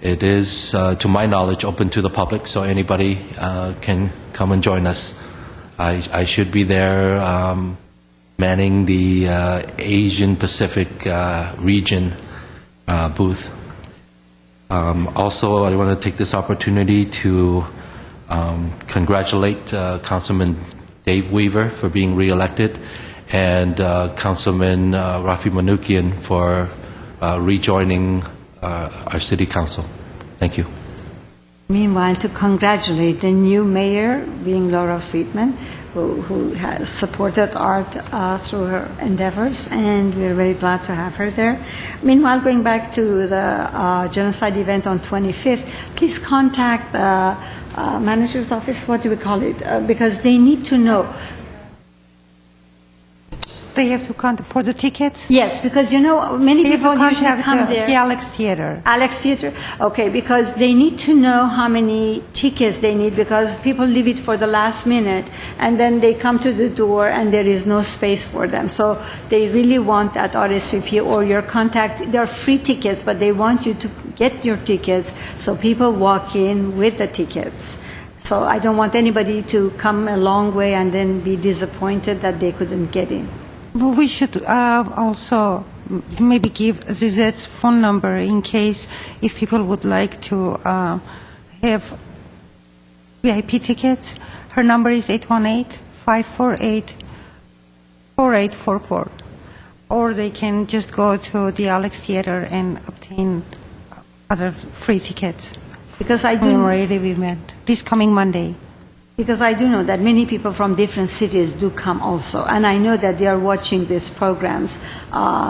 It is, to my knowledge, open to the public, so anybody can come and join us. I should be there manning the Asian Pacific region booth. Also, I want to take this opportunity to congratulate Councilman Dave Weaver for being reelected, and Councilman Rafi Manoukian for rejoining our City Council. Thank you. Meanwhile, to congratulate the new mayor, being Laura Friedman, who has supported art through her endeavors, and we're very glad to have her there. Meanwhile, going back to the genocide event on 25th, please contact the manager's office, what do we call it? Because they need to know. they have to contact for the tickets? Yes, because many They have people to usually contact come the there. Alex Theater. Alex Theater? Okay, because they need to know how many tickets they need, because people leave it for the last minute and then they come to the door and there is no space for them. So they really want that RSVP or your contact. They're free tickets, but they want you to get your tickets so people walk in with the tickets. So I don't want anybody to come a long way and then be disappointed that they couldn't get in. Well, we should also maybe give Zizette's phone number in case if people would like to have VIP tickets. Her number is 818-548-4844. Or they can just go to the Alex Theater and obtain other free tickets. Because I do Memorial event this coming Monday. Because I do know that many people from different cities do come also, and I know that they are watching these programs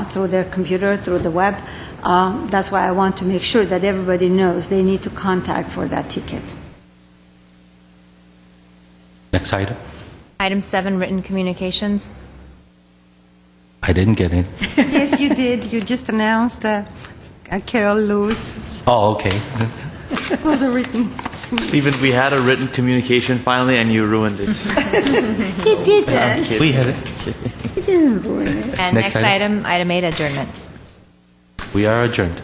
through their computer, through the web. That's why I want to make sure that everybody knows they need to contact for that ticket. Next item. Item 7, written communications. I didn't get it. Yes, you did. You just announced Carol Lewis. Oh, okay. It was a written. Stephen, we had a written communication finally, and you ruined it. He didn't. We had it. He didn't ruin it. And Next next item. item, item 8, adjournment. We are adjourned.